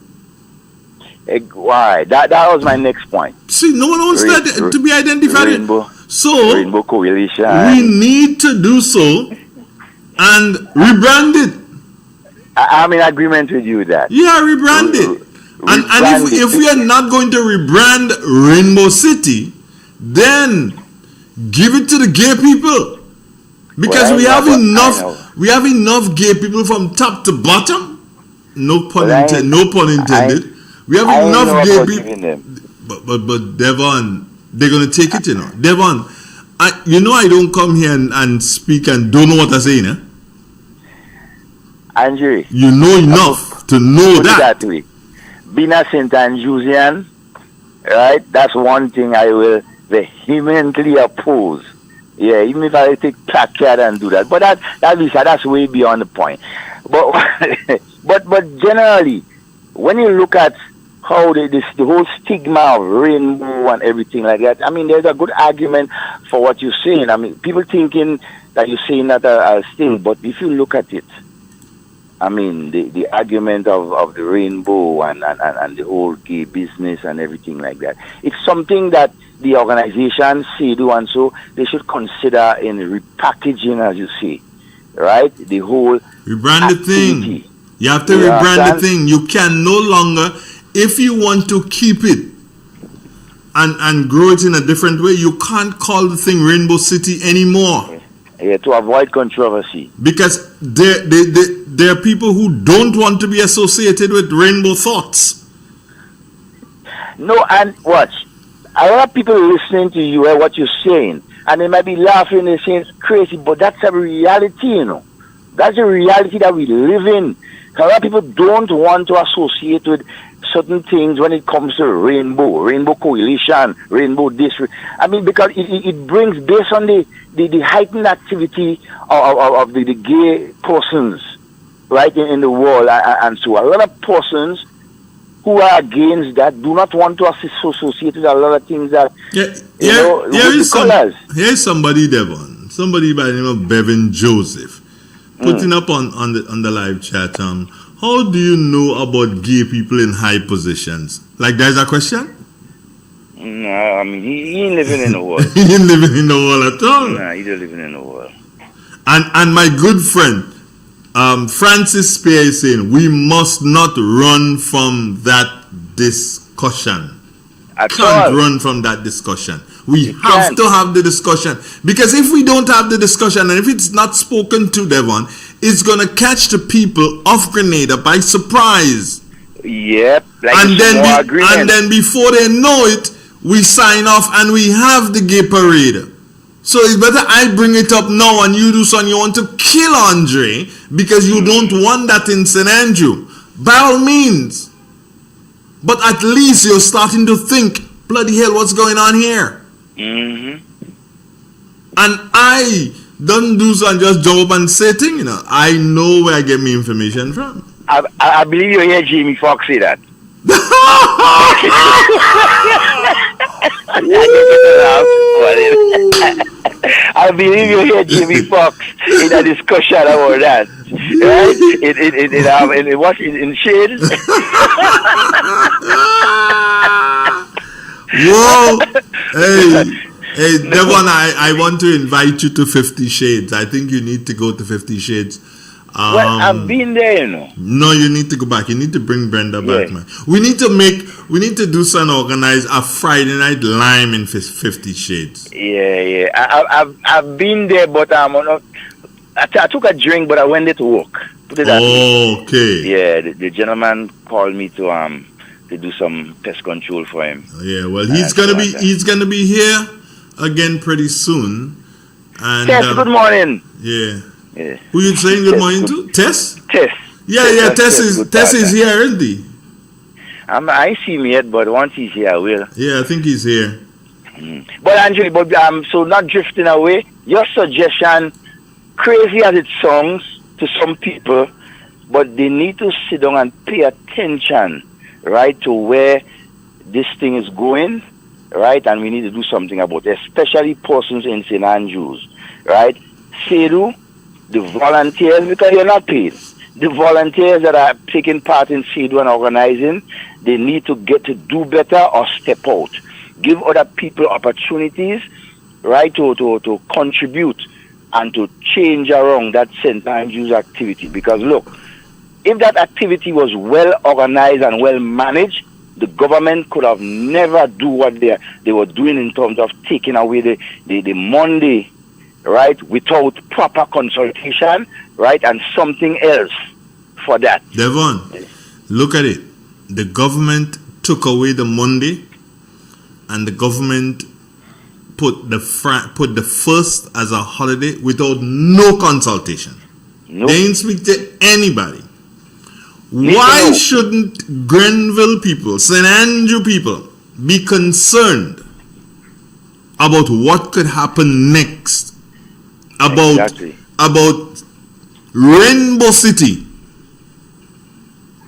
Why? That was my next point. See, no one wants to be identified. Rainbow, so Rainbow Coalition. we need to do so and rebrand it. I'm in agreement with you with that. Yeah, rebrand it. And if we are not going to rebrand Rainbow City, then give it to the gay people, because we have enough gay people from top to bottom. No pun intended. We have enough gay people. But Devon, they're gonna take it, Devon, I don't come here and speak and don't know what I'm saying, Andrew, you know enough to know that. Way. Being a St. Andrewsian, right? That's one thing I will vehemently oppose. Yeah, even if I take placard and do that. But that's way beyond the point. But generally, when you look at how the whole stigma of rainbow and everything like that, I mean, there's a good argument for what you're saying. I mean, people thinking that you're saying that are still, but if you look at it, I mean, the argument of the rainbow and the whole gay business and everything like that, it's something that the organization do, and so they should consider in repackaging, as you say, right? The whole rebrand the thing. You have to rebrand the thing. You can no longer, if you want to keep it and grow it in a different way, you can't call the thing Rainbow City anymore. Yeah, to avoid controversy. Because there are people who don't want to be associated with rainbow thoughts. No, and watch. A lot of people listening to you and what you're saying, and they might be laughing, they're saying it's crazy, but that's a reality, That's a reality that we live in. A lot of people don't want to associate with certain things when it comes to rainbow coalition, rainbow district. I mean, because it brings, based on the heightened activity of the gay persons, right, in the world, and so a lot of persons who are against that do not want to associate with a lot of things that, here's somebody, Devon, somebody by the name of Bevan Joseph, putting up on the live chat, how do you know about gay people in high positions? Like, there's a question? No, I mean, he ain't living in the world. He ain't living in the world at all. Nah, he ain't living in the world. And my good friend, Francis Spear is saying, we must not run from that discussion. Can't run from that discussion. We have to have the discussion, because if we don't have the discussion and if it's not spoken to, Devon, it's going to catch the people of Grenada by surprise. Yep. And then before they know it, we sign off and we have the gay parade. So it's better I bring it up now and you do something. You want to kill Andre because you don't want that in St. Andrew. By all means. But at least you're starting to think, bloody hell, what's going on here? Mm-hmm. And I don't do so and just jump up and say things, I know where I get my information from. I believe you hear Jamie Foxx say that. I believe you hear Jamie Foxx in a discussion about that. Right? It was in shade. Whoa! Hey, Devon, I want to invite you to 50 Shades. I think you need to go to 50 Shades. Well, I've been there, No, you need to go back. You need to bring Brenda back, man. We need to do some organize a Friday night lime in 50 Shades. Yeah. I've been there, but I took a drink, but I went there to work. Put it that way. Okay. Yeah, the gentleman called me to do some pest control for him. Yeah, well, he's gonna be here again pretty soon. And Tess, good morning. Yeah. Who you saying good morning to? Tess? Tess. Yeah. Tess is here, isn't he? I see him yet, but once he's here, I will. Yeah, I think he's here. But Angela, so not drifting away. Your suggestion, crazy as it sounds to some people, but they need to sit down and pay attention, right, to where this thing is going, right? And we need to do something about it, especially persons in St. Andrews, right? Sedu, the volunteers, because you're not paid. The volunteers that are taking part in Sedu and organizing, they need to get to do better or step out. Give other people opportunities, right, to contribute and to change around that St. Andrews activity. Because look, if that activity was well organized and well managed, the government could have never do what they were doing in terms of taking away the Monday, right, without proper consultation, right, and something else for that. Devon, look at it. The government took away the Monday, and the government put the first as a holiday without no consultation. Nope. They didn't speak to anybody. Why shouldn't Grenville people, St. Andrew people, be concerned about what could happen next? About Rainbow City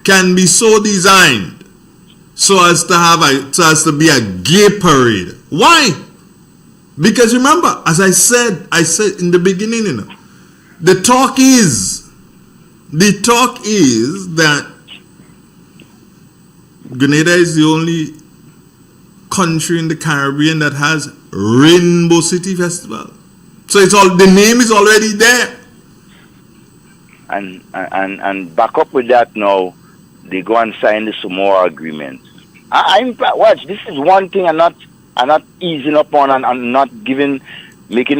can be so designed so as to be a gay parade. Why? Because remember, as I said in the beginning, the talk is that Grenada is the only country in the Caribbean that has Rainbow City Festival. So the name is already there. And back up with that now, they go and sign the Samoa agreement. Watch, this is one thing I'm not easing up on and not making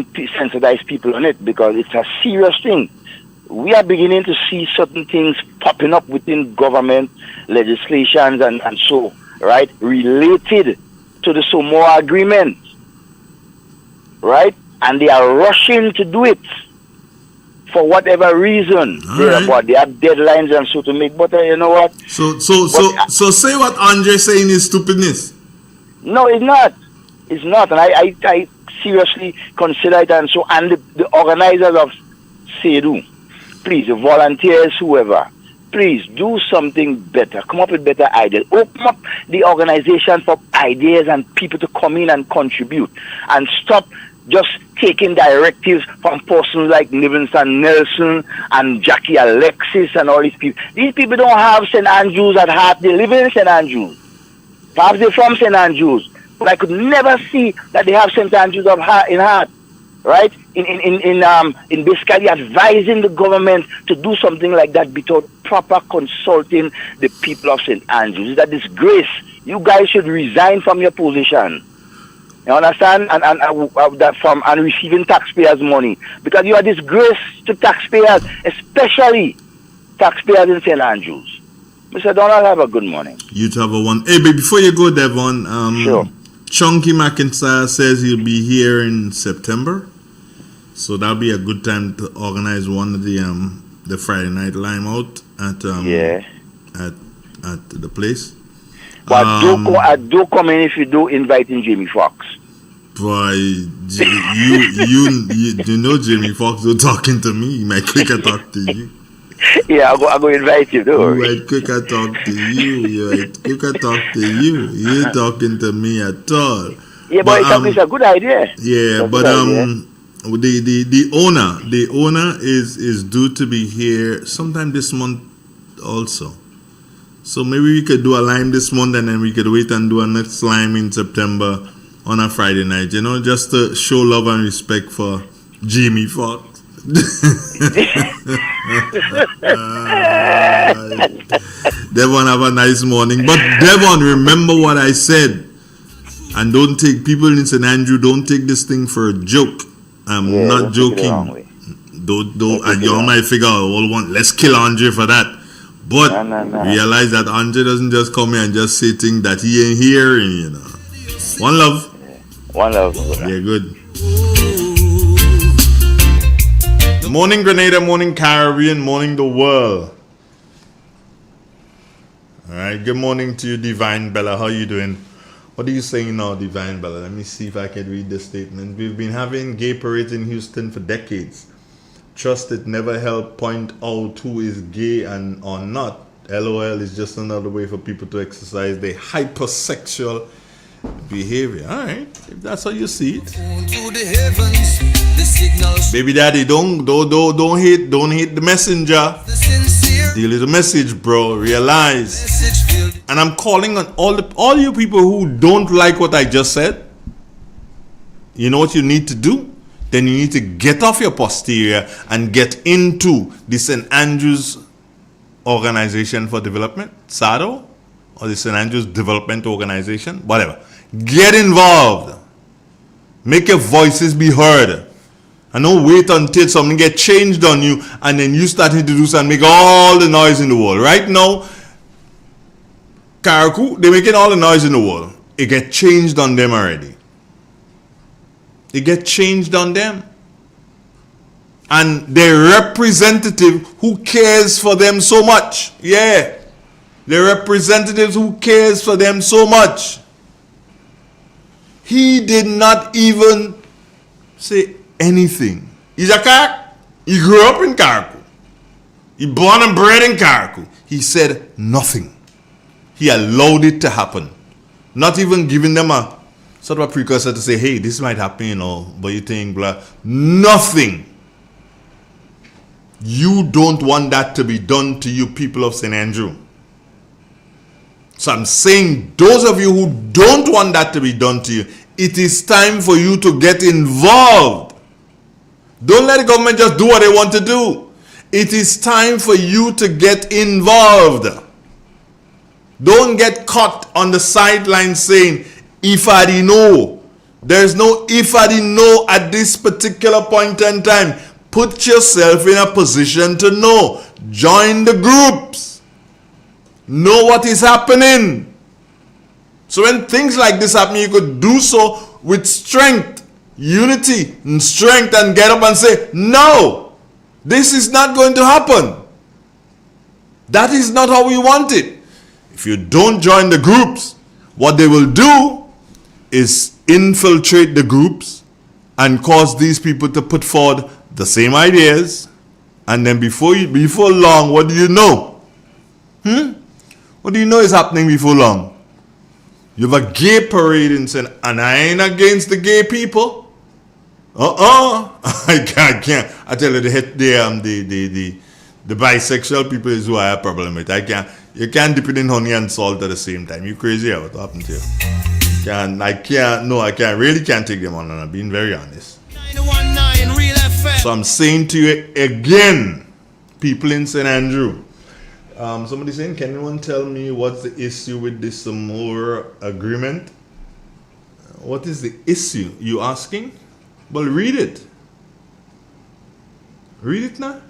sensitize people on it, because it's a serious thing. We are beginning to see certain things popping up within government legislations and so, right, related to the Samoa agreement, right? And they are rushing to do it for whatever reason. They have deadlines and so to make, but you know what? So say what Andre's saying is stupidness. No, it's not. It's not, and I seriously consider it, and so, and the organizers of Sedu, please, the volunteers, whoever, please do something better. Come up with better ideas. Open up the organization for ideas and people to come in and contribute, and stop just taking directives from persons like Livingston Nelson and Jackie Alexis and all these people. These people don't have St. Andrews at heart. They live in St. Andrews. Perhaps they're from St. Andrews, but I could never see that they have St. Andrews in heart, right? In basically advising the government to do something like that without proper consulting the people of St. Andrews. It's a disgrace. You guys should resign from your position. You understand? And receiving taxpayers' money, because you are a disgrace to taxpayers, especially taxpayers in St. Andrews. Mr. Donald, have a good morning. You have a one. Hey, but before you go, Devon, sure. Chunky McIntyre says he'll be here in September, so that'll be a good time to organize one of the Friday night lime out at the place. But do come in if you do inviting Jamie Foxx. Boy, you know Jamie Foxx was talking to me. He might quicker talk to you. Yeah, I'll go invite you, though. He might quicker talk to you. You ain't talking to me at all. Yeah, but it's a good idea. Yeah, but the owner is due to be here sometime this month also. So maybe we could do a lime this month, and then we could wait and do a next lime in September on a Friday night, just to show love and respect for Jamie Foxx. Devon, have a nice morning. But Devon, remember what I said, and don't take people in St. Andrew, don't take this thing for a joke. I'm not joking. Don't y'all might figure out, let's kill Andre for that. But realize that Andre doesn't just come here and just say things that he ain't hearing, One love. One love. Yeah, good. Morning Grenada, morning Caribbean, morning the world. Alright, good morning to you, Divine Bella. How you doing? What are you saying now, Divine Bella? Let me see if I can read the statement. We've been having gay parades in Houston for decades. Trust it never helped point out who is gay and or not. LOL is just another way for people to exercise their hypersexual behavior. All right, if that's how you see it. To the heavens, the signals. Baby daddy, don't hate the messenger. Deal with the message, bro. Realize. And I'm calling on all you people who don't like what I just said. You know what you need to do? Then you need to get off your posterior and get into the St. Andrews Organization for Development, SADO, or the St. Andrews Development Organization, whatever. Get involved. Make your voices be heard. And don't wait until something get changed on you and then you starting to do something, make all the noise in the world. Right now, Karaku, they're making all the noise in the world. It get changed on them already. It get changed on them. And their representative who cares for them so much. Yeah. Their representatives who cares for them so much. He did not even say anything. He's a Karak. He grew up in Karaku. He born and bred in Karaku. He said nothing. He allowed it to happen. Not even giving them a sort of a precursor to say, hey, this might happen, you know, but you think, blah. Nothing. You don't want that to be done to you people of St. Andrew. So I'm saying, those of you who don't want that to be done to you, it is time for you to get involved. Don't let the government just do what they want to do. It is time for you to get involved. Don't get caught on the sideline saying, if I didn't know. There's no if I didn't know at this particular point in time. Put yourself in a position to know. Join the groups. Know what is happening. So when things like this happen, you could do so with strength, unity, and strength, and get up and say, no, this is not going to happen. That is not how we want it. If you don't join the groups, what they will do is infiltrate the groups and cause these people to put forward the same ideas, and then before long, what do you know? What do you know is happening before long? You have a gay parade and I ain't against the gay people. I can't. I tell you, the bisexual people is who I have a problem with. You can't dip it in honey and salt at the same time. You crazy? What happened to you? I can't really take them on, and I'm being very honest. So I'm saying to you again, people in St. Andrew, somebody saying, can anyone tell me what's the issue with this Samoa agreement? What is the issue? You asking? Well, read it. Read it now.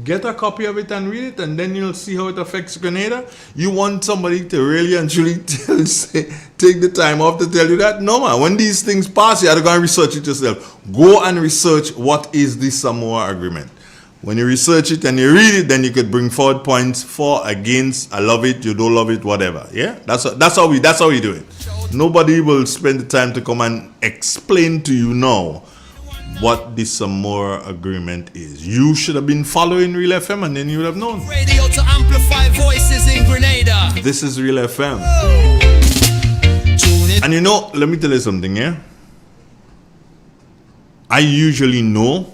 Get a copy of it and read it, and then you'll see how it affects Grenada. You want somebody to really and truly take the time off to tell you that? No, man. When these things pass, you have to go and research it yourself. Go and research what is the Samoa agreement. When you research it and you read it, then you could bring forward points for, against, I love it, you don't love it, whatever. Yeah, that's how we do it. Nobody will spend the time to come and explain to you now what the Samoa agreement is. You should have been following Real FM, and then you would have known. Radio to amplify voices in Grenada. This is Real FM. And you know, let me tell you something, yeah? I usually know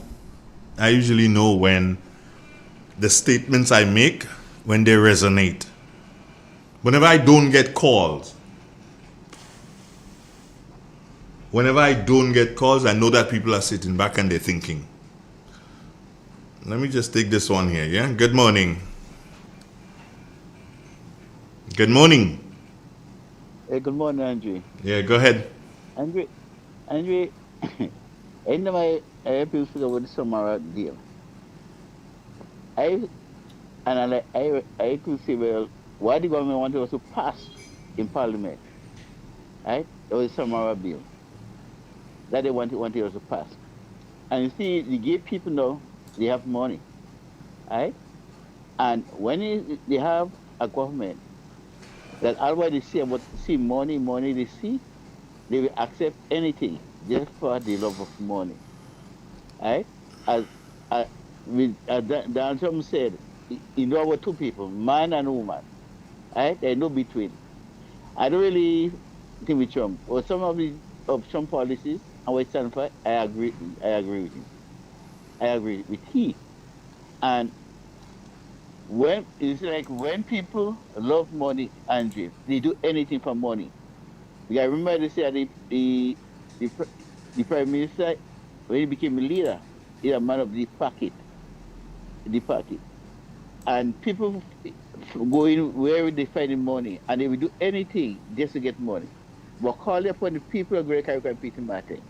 when the statements I make, when they resonate. Whenever I don't get calls, I know that people are sitting back and they're thinking. Let me just take this one here, yeah? Good morning. Good morning. Hey, good morning, Andrew. Yeah, go ahead. Andrew, I feel with the Samara deal. I could say, well, why the government wanted us to pass in Parliament, right? It was a Samara bill that they wanted us to pass. And you see, the gay people now, they have money, right? And when they have a government that already see money they see, they will accept anything just for the love of money, right? As Dan Trump said, you know, our two people, man and woman, right? There's no between. I don't really thing with Trump or some of Trump policies and what he stands for, I agree. I agree with him. I agree with he. And when it's like when people love money, Andre, they do anything for money. I remember they said the prime minister when he became a leader, he's a man of the pocket, and people going where they find money, and they will do anything just to get money. But calling upon the people of Great Caribbean Peter Martin,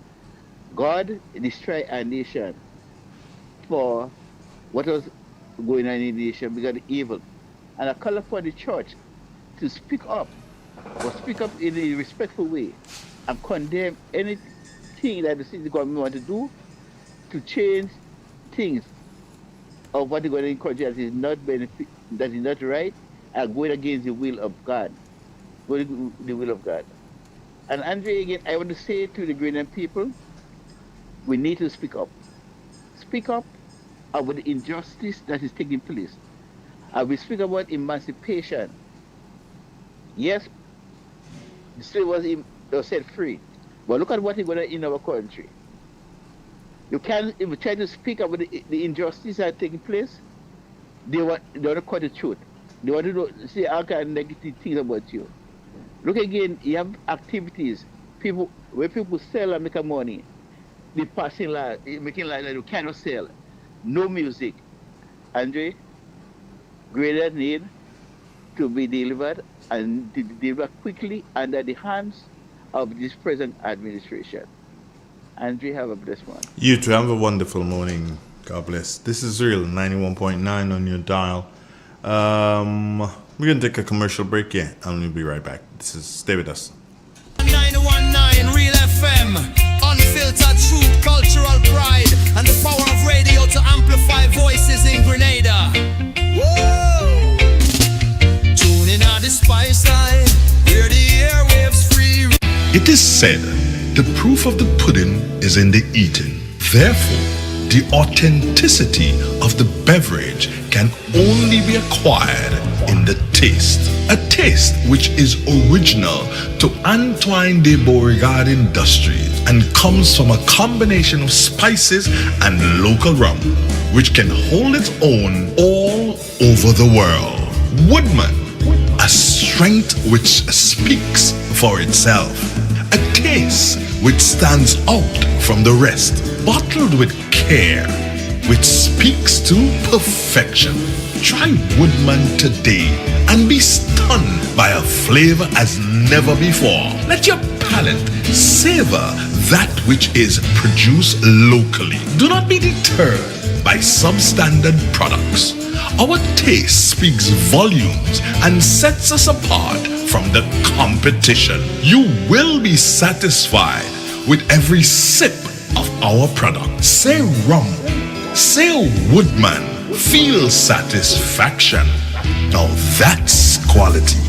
God destroy our nation for what was going on in the nation because of evil. And I call upon the church to speak up, but speak up in a respectful way and condemn anything that the city government want to do to change things of what they're going to encourage that is not benefit, that is not right, and going against the will of God. Going the will of God. And Andre, again, I want to say to the Grenadian people, we need to speak up. Speak up about the injustice that is taking place. And we speak about emancipation. Yes, the slave was set free. But look at what is going on in our country. You can't even try to speak about the injustice that are taking place. They want to cut the truth. They want to say all kind of negative things about you. Look again, you have activities, where people sell and make money. They passing law, making law that you cannot sell. No music. Andre, greater need to be delivered and to deliver quickly under the hands of this present administration. Andre, have a blessed one. You too, have a wonderful morning. God bless. This is Real 91.9 on your dial. We're going to take a commercial break, yeah, and we'll be right back. Stay with us. 919 Real FM, unfiltered truth, cultural pride, and the power of radio to amplify voices in Grenada. Whoa! Tuning on the spice side, where the airwaves free. It is said, the proof of the pudding is in the eating. Therefore, the authenticity of the beverage can only be acquired in the taste. A taste which is original to Antoine de Beauregard Industries and comes from a combination of spices and local rum, which can hold its own all over the world. Woodman, a strength which speaks for itself. A taste which stands out from the rest, bottled with care, which speaks to perfection. Try Woodman today and be stunned by a flavor as never before. Let your palate savor that which is produced locally. Do not be deterred by substandard products. Our taste speaks volumes and sets us apart from the competition. You will be satisfied with every sip of our product. Say rum, say Woodman, feel satisfaction. Now that's quality.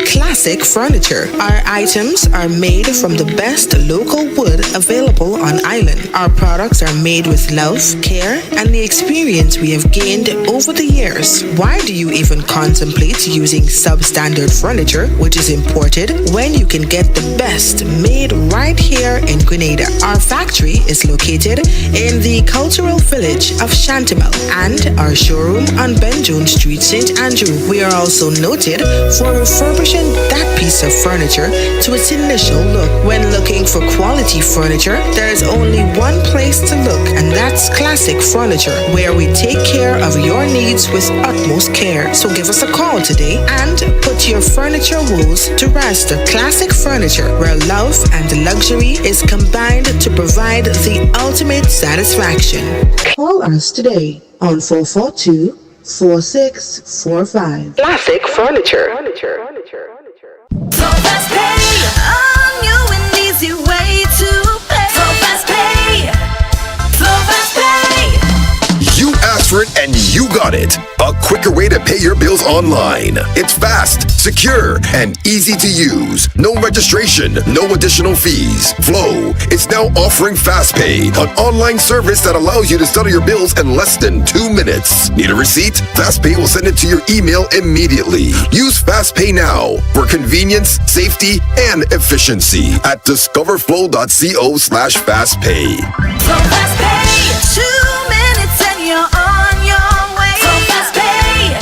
Classic Furniture. Our items are made from the best local wood available on island. Our products are made with love, care, and the experience we have gained over the years. Why do you even contemplate using substandard furniture, which is imported, when you can get the best made right here in Grenada? Our factory is located in the cultural village of Chantimel and our showroom on Benjoon Street, St. Andrew. We are also noted for refurbishing that piece of furniture to its initial look. When looking for quality furniture, there is only one place to look, and that's Classic Furniture, where we take care of your needs with utmost care. So give us a call today and put your furniture woes to rest. Classic Furniture, where love and luxury is combined to provide the ultimate satisfaction. Call us today on 442-4645. Classic Furniture. Fast Pay, a new and easy way to pay. Fast Pay, Fast Pay. You asked for it and you got got it. A quicker way to pay your bills online. It's fast, secure, and easy to use. No registration, no additional fees. Flow is now offering FastPay, an online service that allows you to settle your bills in less than 2 minutes. Need a receipt? FastPay will send it to your email immediately. Use FastPay now for convenience, safety, and efficiency at discoverflow.co/fastpay. So FastPay, 2 minutes and you're on your way. So FastPay,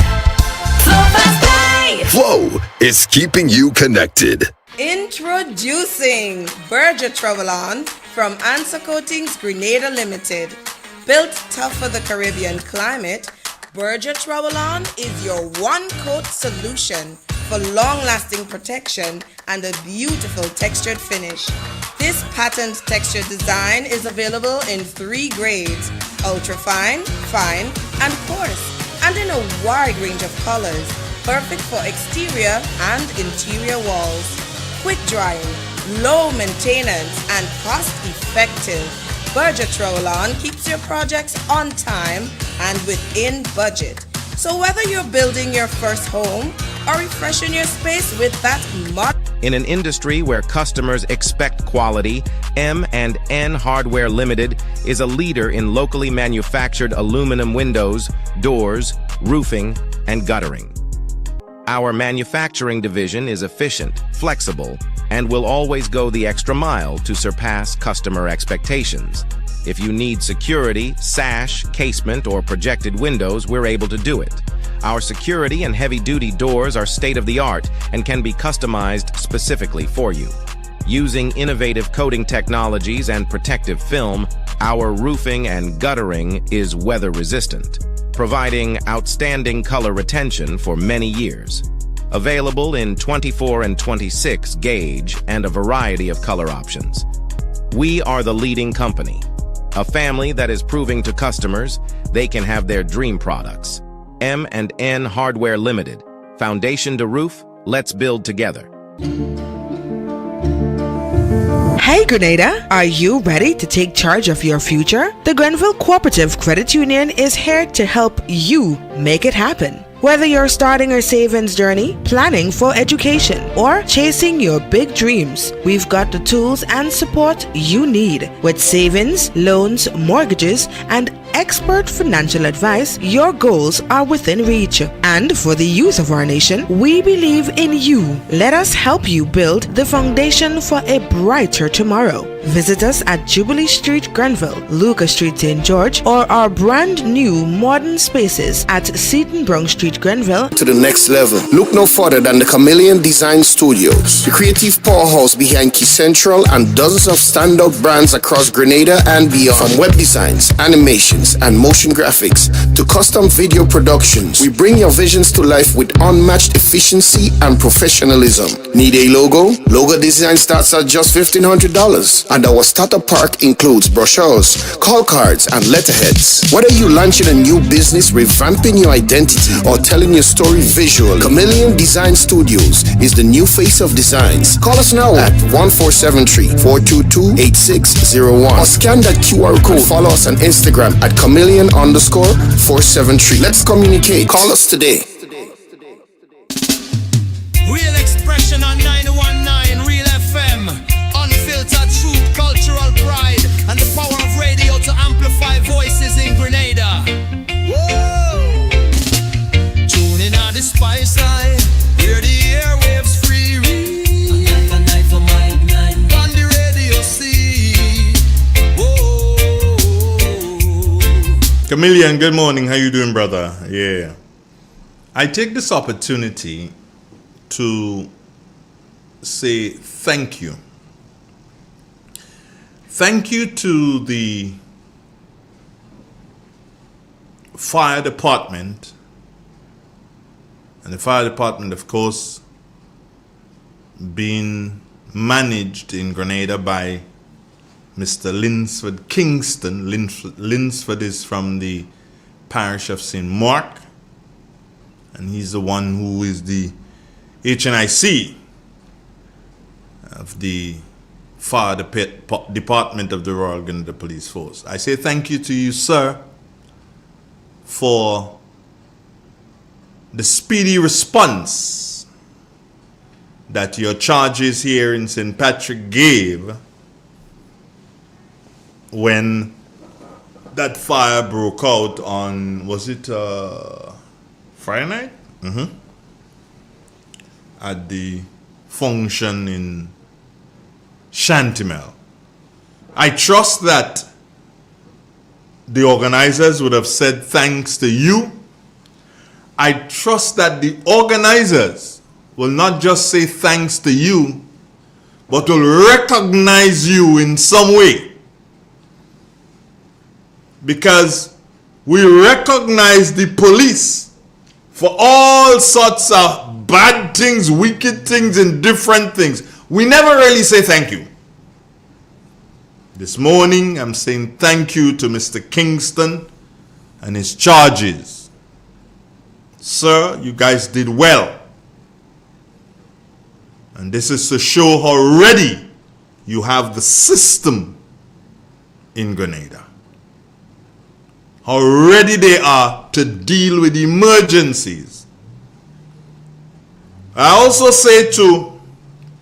so FastPay. Flow is keeping you connected. Introducing Berger Travel-On from Answer Coatings Grenada Limited. Built tough for the Caribbean climate, Berger Travel-On is your one-coat solution for long-lasting protection and a beautiful textured finish. This patent texture design is available in 3 grades: ultra-fine, fine, and coarse, and in a wide range of colors, perfect for exterior and interior walls. Quick drying, low maintenance, and cost-effective. Berger Travel-On keeps your projects on time and within budget. So whether you're building your first home or refreshing your space with that modern... In an industry where customers expect quality, M&N Hardware Limited is a leader in locally manufactured aluminum windows, doors, roofing, and guttering. Our manufacturing division is efficient, flexible, and will always go the extra mile to surpass customer expectations. If you need security, sash, casement, or projected windows, we're able to do it. Our security and heavy-duty doors are state-of-the-art and can be customized specifically for you. Using innovative coating technologies and protective film, our roofing and guttering is weather-resistant, providing outstanding color retention for many years. Available in 24 and 26 gauge and a variety of color options. We are the leading company, a family that is proving to customers they can have their dream products. M&N Hardware Limited. Foundation to roof, let's build together. Hey Grenada, are you ready to take charge of your future? The Grenville Cooperative Credit Union is here to help you make it happen. Whether you're starting a savings journey, planning for education, or chasing your big dreams, we've got the tools and support you need. With savings, loans, mortgages, and expert financial advice, your goals are within reach. And for the youth of our nation, we believe in you. Let us help you build the foundation for a brighter tomorrow. Visit us at Jubilee Street, Grenville, Lucas Street, St. George, or our brand new modern spaces at Seton Brown Street, Grenville. To the next level. Look no further than the Chameleon Design Studios, the creative powerhouse behind Key Central and dozens of standout brands across Grenada and beyond. From web designs, animations, and motion graphics to custom video productions, we bring your visions to life with unmatched efficiency and professionalism. Need a logo? Logo design starts at just $1,500. And our starter pack includes brochures, call cards, and letterheads. Whether you're launching a new business, revamping your identity, or telling your story visually, Chameleon Design Studios is the new face of designs. Call us now at 1473-422-8601 or scan that QR code. Follow us on Instagram at chameleon_473. Let's communicate. Call us today. Real expression on 919 Real FM. Unfiltered truth, cultural pride, and the power of radio to amplify voices in Grenada. Whoa! Tune in on the spice line, hear the airwaves free. On the radio see. Whoa! Chameleon, good morning. How you doing, brother? Yeah. I take this opportunity to say thank you. Thank you to the fire department, and the fire department, of course, being managed in Grenada by Mr. Linsford Kingston. Linsford is from the parish of St. Mark, and he's the one who is the HNIC of the fire department of the Royal Grenada Police Force. I say thank you to you, sir, for the speedy response that your charges here in St. Patrick gave when that fire broke out on, was it Friday night? At the function in Shantimel. I trust that the organizers would have said thanks to you. I trust that the organizers will not just say thanks to you, but will recognize you in some way. Because we recognize the police for all sorts of bad things, wicked things, and different things. We never really say thank you. This morning, I'm saying thank you to Mr. Kingston and his charges. Sir, you guys did well. And this is to show how ready you have the system in Grenada. How ready they are to deal with emergencies. I also say to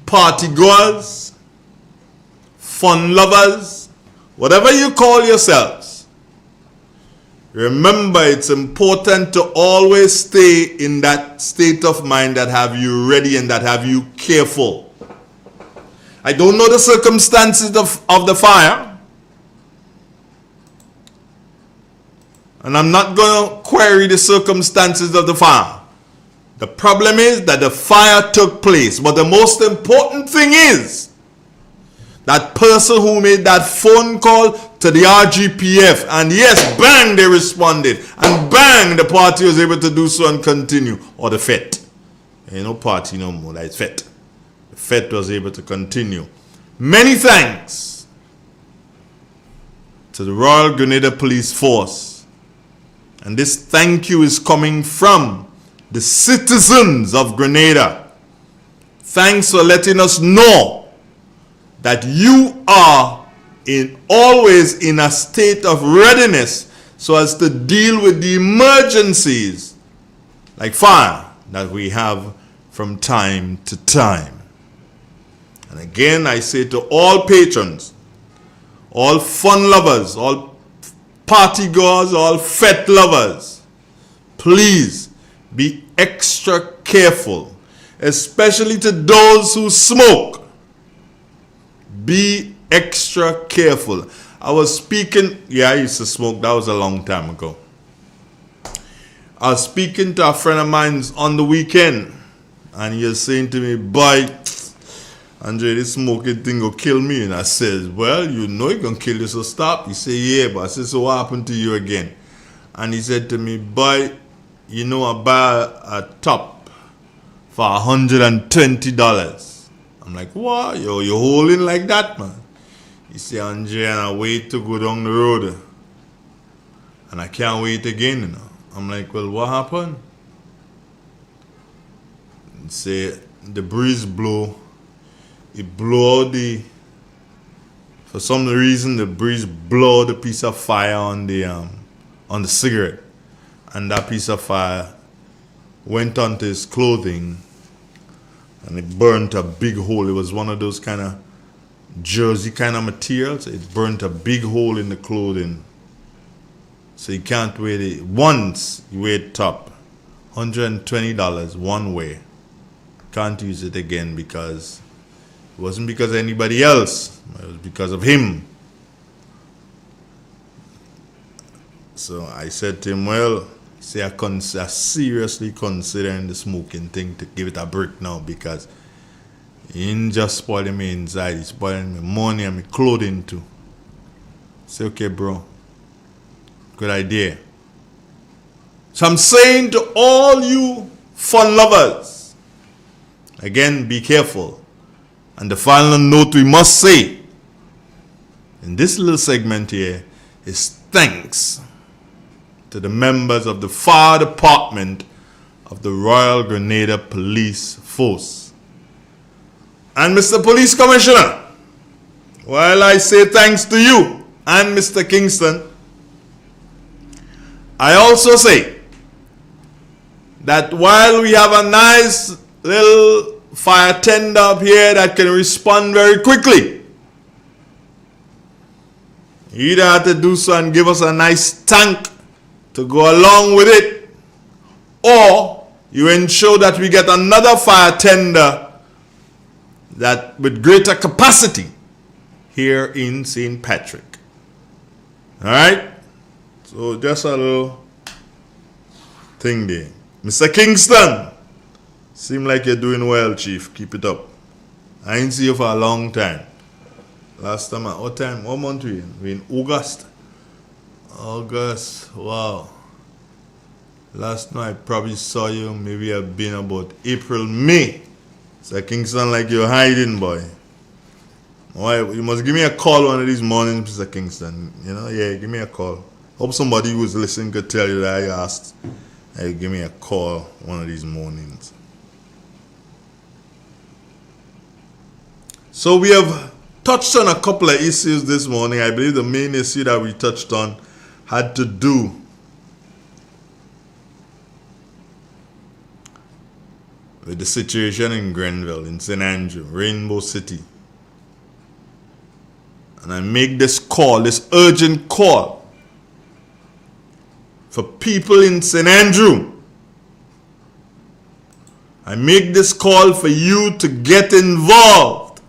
party goers, fun lovers, whatever you call yourselves, remember it's important to always stay in that state of mind that have you ready and that have you careful. I don't know the circumstances of the fire, and I'm not going to query the circumstances of the fire. The problem is that the fire took place. But the most important thing is that person who made that phone call to the RGPF, and yes, bang, they responded. And bang, the party was able to do so and continue. Or the FET. Ain't no party no more, that's FET. The FET was able to continue. Many thanks to the Royal Grenada Police Force. And this thank you is coming from the citizens of Grenada. Thanks for letting us know that you are always in a state of readiness so as to deal with the emergencies like fire that we have from time to time. And again, I say to all patrons, all fun lovers, all party goers, all FET lovers, please be extra careful, especially to those who smoke. Be extra careful. I was speaking, I used to smoke, that was a long time ago. I was speaking to a friend of mine on the weekend, and he was saying to me, boy, Andre, this smoking thing will kill me. And I said, well, you know it's going to kill you, so stop. He said, yeah, but I said, so what happened to you again? And he said to me, boy, you know, I buy a top for $120. I'm like, what? You're holding like that, man? He said, Andre, and I wait to go down the road. And I can't wait again, you know. I'm like, well, what happened? He said, the breeze blow. It blow for some reason the breeze blow the piece of fire on the cigarette, and that piece of fire went onto his clothing and it burnt a big hole. It was one of those kind of jersey kind of materials. It burnt a big hole in the clothing, so you can't wear it. Once you wear it top, $120 one way. Can't use it again because it wasn't because of anybody else. It was because of him. So I said to him, well, see, I'm seriously considering the smoking thing to give it a break now, because he ain't just spoiling me inside, he's spoiling my money and my clothing too. I say, okay, bro. Good idea. So I'm saying to all you fun lovers, again, be careful. And the final note we must say in this little segment here is thanks to the members of the fire department of the Royal Grenada Police Force. And Mr. Police Commissioner, while I say thanks to you and Mr. Kingston, I also say that while we have a nice little fire tender up here that can respond very quickly, you either have to do so and give us a nice tank to go along with it, or you ensure that we get another fire tender that with greater capacity here in St. Patrick. Alright? So just a little thing there. Mr. Kingston, seem like you're doing well, Chief. Keep it up. I ain't see you for a long time. Last time, what time? What month we in? We in August. August, wow. Last night I probably saw you, maybe I've been about April, May. Mr. Kingston, like you're hiding, boy. Alright, you must give me a call one of these mornings, Mr. Kingston. You know, yeah, give me a call. Hope somebody who's listening could tell you that I asked. Hey, give me a call one of these mornings. So we have touched on a couple of issues this morning. I believe the main issue that we touched on had to do with the situation in Grenville, in St. Andrew, Rainbow City. And I make this call, this urgent call for people in St. Andrew. I make this call for you to get involved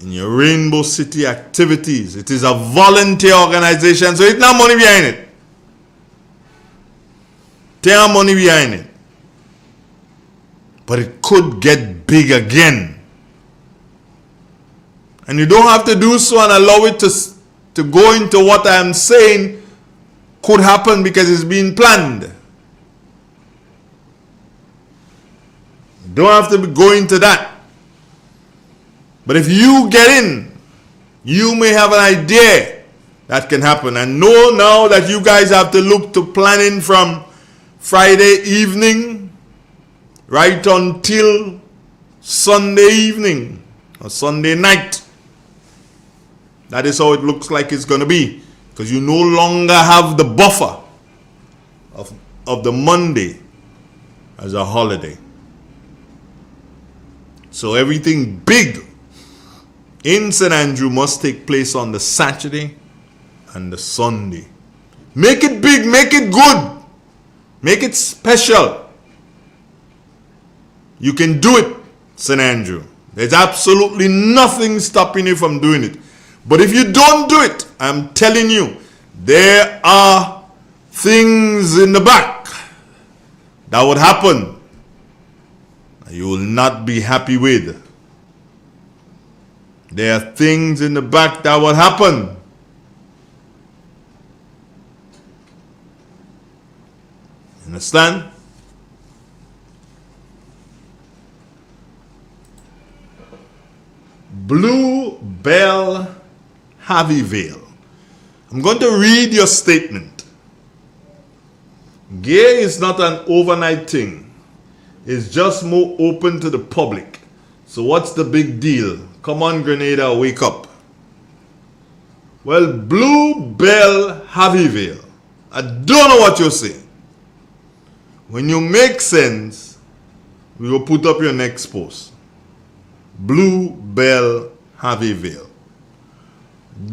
in your Rainbow City activities. It is a volunteer organization, so it's not money behind it. There are money behind it. But it could get big again. And you don't have to do so and allow it to go into what I am saying could happen because it's being planned. You don't have to go into that. But if you get in, you may have an idea that can happen. And know now that you guys have to look to planning from Friday evening right until Sunday evening or Sunday night. That is how it looks like it's going to be, because you no longer have the buffer of the Monday as a holiday. So everything big in St. Andrew must take place on the Saturday and the Sunday. Make it big, make it good, make it special. You can do it, St. Andrew. There's absolutely nothing stopping you from doing it. But if you don't do it, I'm telling you, there are things in the back that would happen that you will not be happy with. There are things in the back that will happen. Understand? Blue Bell Harveyville. I'm going to read your statement. Gay is not an overnight thing. It's just more open to the public. So what's the big deal? Come on, Grenada, wake up. Well, Blue Bell Harveyville, I don't know what you're saying. When you make sense, we will put up your next post. Blue Bell Harveyville.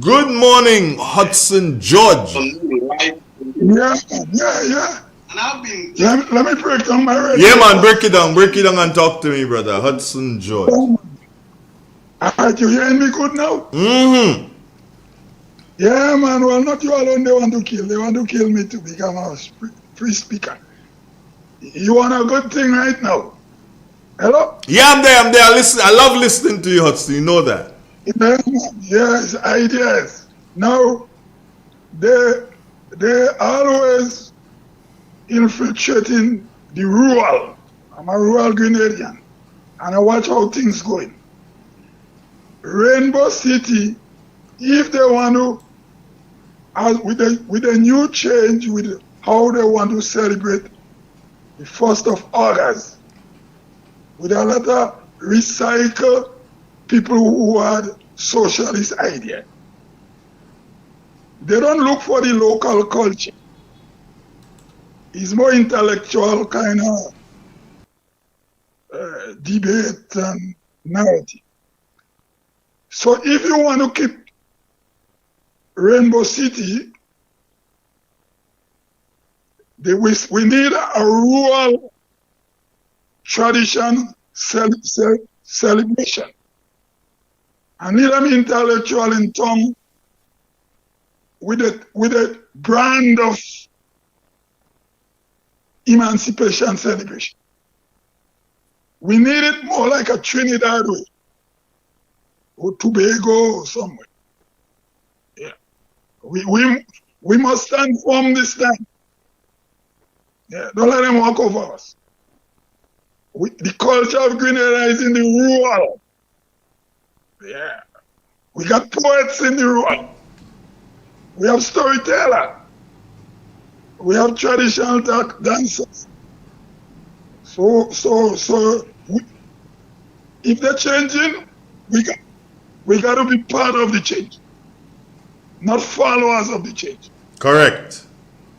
Good morning, Hudson George. Yeah. Let me break down my radio. Yeah, man, break it down and talk to me, brother. Hudson George. You hearing me good now? Mm-hmm. Yeah, man, well, not you alone they want to kill. They want to kill me to become a free speaker. You want a good thing right now? Hello? Yeah, I'm there. Listen, I love listening to you, Hudson. You know that. Yes, ideas. Now, they always infiltrating the rural. I'm a rural Grenadian, and I watch how things going. Rainbow City, if they want to, with a new change with how they want to celebrate the 1st of August, with a lot of recycled people who had socialist idea. They don't look for the local culture. is more intellectual kind of debate and narrative. So if you want to keep Rainbow City, we need a rural tradition celebration. I need them intellectual in tongue with a brand of emancipation celebration. We need it more like a Trinidad way, or Tobago or somewhere. Yeah, we must stand firm this time. Yeah, don't let them walk over us. The culture of Grenada is in the rural. Yeah, we got poets in the rural. We have storytellers. We have traditional dancers. So if they're changing, we got to be part of the change, not followers of the change. Correct.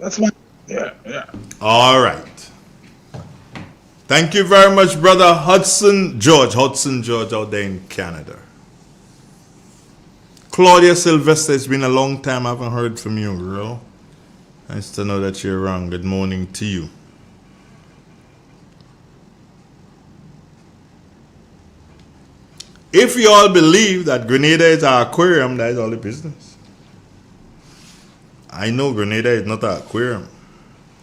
That's my, yeah. All right. Thank you very much, brother Hudson George out there in Canada. Claudia Sylvester, it's been a long time I haven't heard from you, girl. Nice to know that you're around. Good morning to you. If you all believe that Grenada is our aquarium, that is all the business. I know Grenada is not an aquarium.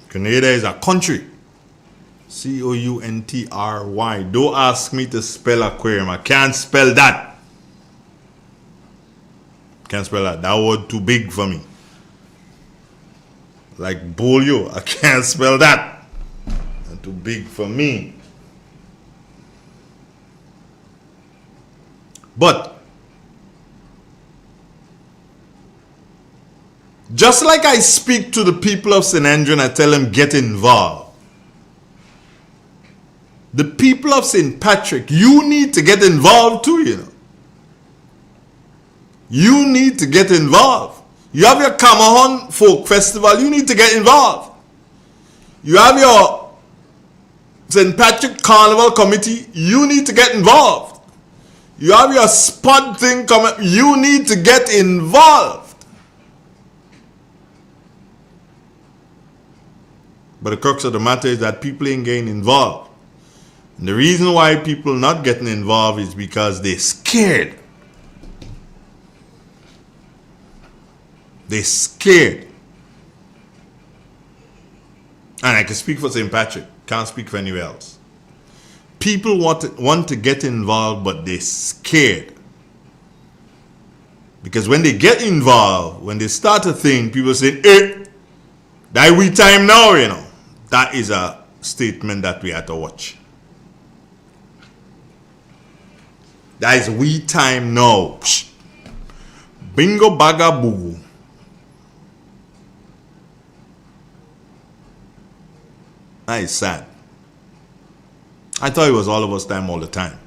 Grenada is a country. C-O-U-N-T-R-Y. Don't ask me to spell aquarium. I can't spell that. Can't spell that. That word too big for me. Like bolio. I can't spell that. That's too big for me. But just like I speak to the people of St. Andrew and I tell them get involved, the people of St. Patrick, you need to get involved too, you know. You need to get involved. You have your Camahon Folk Festival, you need to get involved. You have your St. Patrick Carnival Committee, you need to get involved. You have your spud thing coming, you need to get involved. But the crux of the matter is that people ain't getting involved. And the reason why people not getting involved is because they're scared. They're scared. And I can speak for St. Patrick, can't speak for anywhere else. People want to get involved, but they're scared. Because when they get involved, when they start a thing, people say, hey, that we time now, you know. That is a statement that we have to watch. That is we time now. Psh. Bingo baga boo. That is sad. I thought it was all of us time all the time.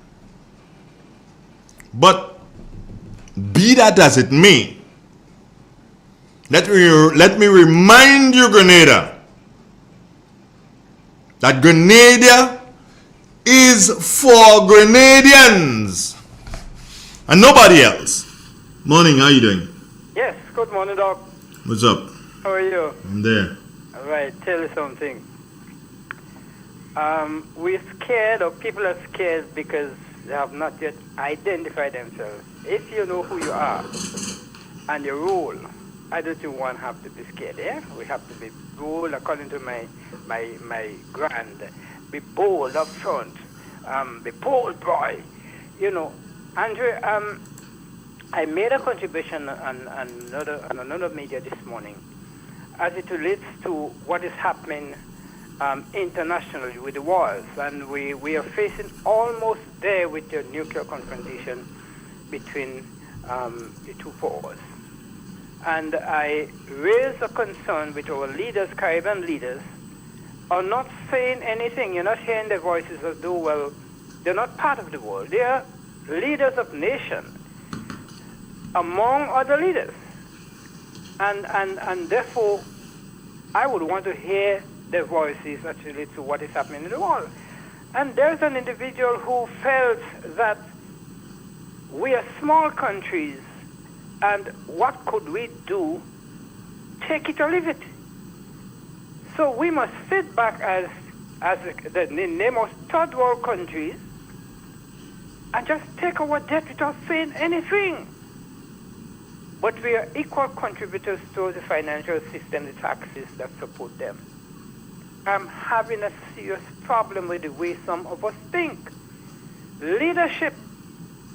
But be that as it may, let me remind you, Grenada, that Grenada is for Grenadians and nobody else. Morning, how you doing? Yes, good morning, Doc. What's up? How are you? I'm there. All right, tell you something. We're scared, or people are scared because they have not yet identified themselves. If you know who you are and your role, I don't think one have to be scared. Yeah, we have to be bold, according to my grand. Be bold up front. Be bold, boy. You know, Andrew. I made a contribution on another media this morning, as it relates to what is happening internationally with the wars, and we are facing almost there with the nuclear confrontation between the two powers. And I raised a concern with our leaders, Caribbean leaders, are not saying anything. You're not hearing their voices as though, well, they're not part of the world. They are leaders of nations, among other leaders. And therefore, I would want to hear their voices actually to what is happening in the world. And there's an individual who felt that we are small countries, and what could we do? Take it or leave it. So we must sit back as the name of third world countries and just take our debt without saying anything. But we are equal contributors to the financial system, the taxes that support them. I'm having a serious problem with the way some of us think. Leadership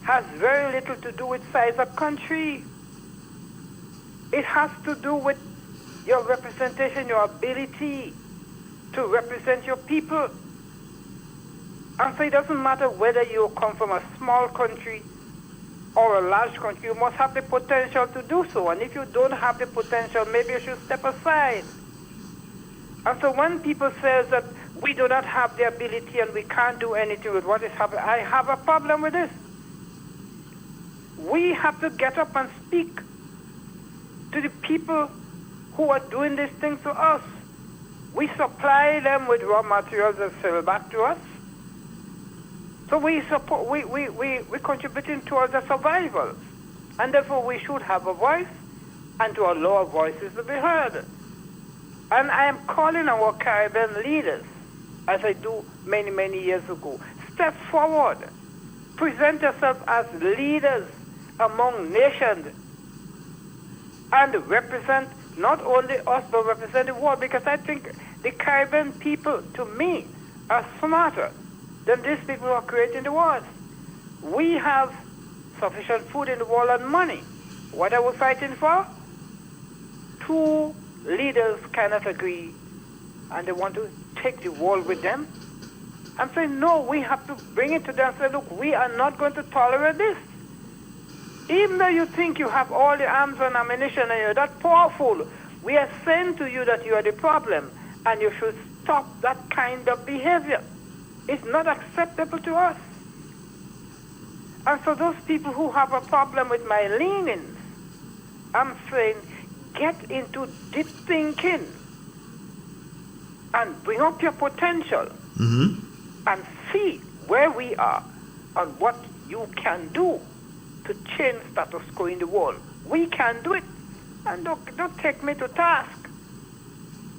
has very little to do with size of country. It has to do with your representation, your ability to represent your people. And so it doesn't matter whether you come from a small country or a large country, you must have the potential to do so. And if you don't have the potential, maybe you should step aside. And so when people say that we do not have the ability and we can't do anything with what is happening, I have a problem with this. We have to get up and speak to the people who are doing these things to us. We supply them with raw materials that sell back to us. So we contributing towards their survival. And therefore we should have a voice and to allow our voices to be heard. And I am calling our Caribbean leaders, as I do many, many years ago, step forward. Present yourself as leaders among nations and represent not only us, but represent the world, because I think the Caribbean people, to me, are smarter than these people who are creating the world. We have sufficient food in the world and money. What are we fighting for? Two leaders cannot agree, and they want to take the world with them. I'm saying, no, we have to bring it to them and say, look, we are not going to tolerate this. Even though you think you have all the arms and ammunition and you're that powerful, we are saying to you that you are the problem, and you should stop that kind of behavior. It's not acceptable to us. And so those people who have a problem with my leanings, I'm saying, get into deep thinking and bring up your potential and see where we are and what you can do to change status quo in the world. We can do it. And don't take me to task.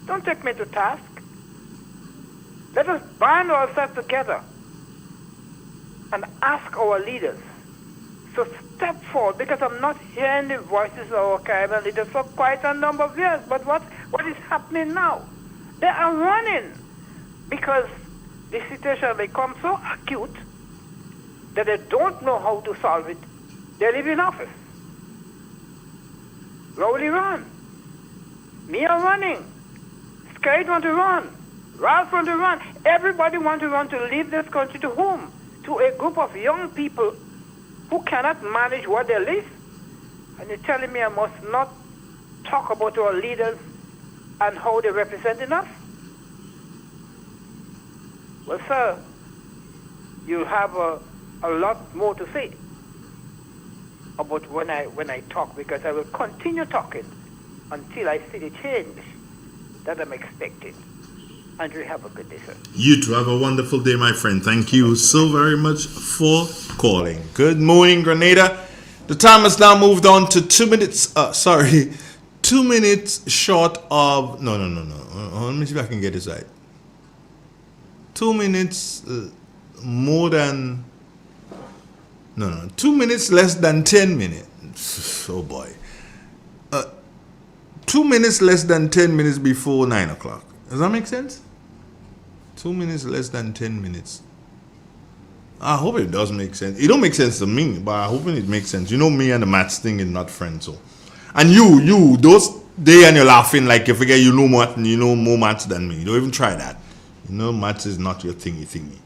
Don't take me to task. Let us band ourselves together and ask our leaders to step forward, because I'm not hearing the voices of our Caribbean leaders for quite a number of years. But what is happening now? They are running because the situation has become so acute that they don't know how to solve it. They live in office. Rowley run. Me are running. Skate want to run. Ralph want to run. Everybody want to run to leave this country to whom? To a group of young people who cannot manage what they live. And you're telling me I must not talk about our leaders and how they represent us? Well, sir, you have a lot more to say about when I talk, because I will continue talking until I see the change that I'm expecting. And you have a good day, sir. You too. Have a wonderful day, my friend. Thank you so very much for calling. Good morning, Grenada. The time has now moved on to 2 minutes. 2 minutes short of... No. Let me see if I can get this right. 2 minutes more than... No. 2 minutes less than 10 minutes. Oh, boy. 2 minutes less than 10 minutes before 9 o'clock. Does that make sense? 2 minutes less than 10 minutes. I hope it does make sense. It don't make sense to me, but I hope it makes sense. You know, me and the maths thing is not friends. So, and you, those day and you're laughing like you forget you know more maths than me. Don't even try that. You know, maths is not your thingy.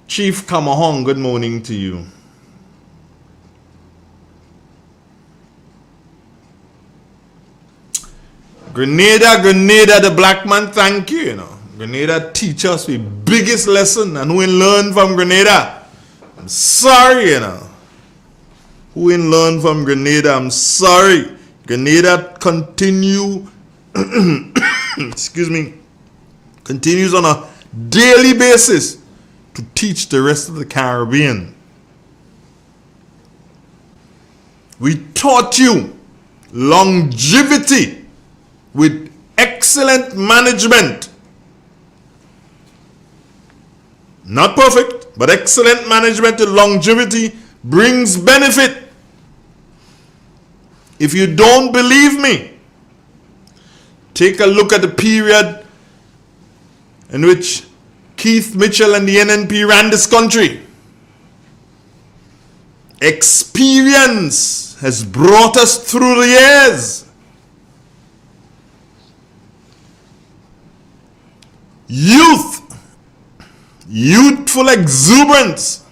Chief Kamahong, good morning to you. Grenada, the black man, thank you, Grenada teach us the biggest lesson, and who in learn from Grenada? I'm sorry, Who in learn from Grenada? I'm sorry. Grenada continue, excuse me, continues on a daily basis to teach the rest of the Caribbean. We taught you longevity with excellent management. Not perfect, but excellent management and longevity brings benefit. If you don't believe me, take a look at the period in which Keith Mitchell and the NNP ran this country. Experience has brought us through the years. Youthful exuberance,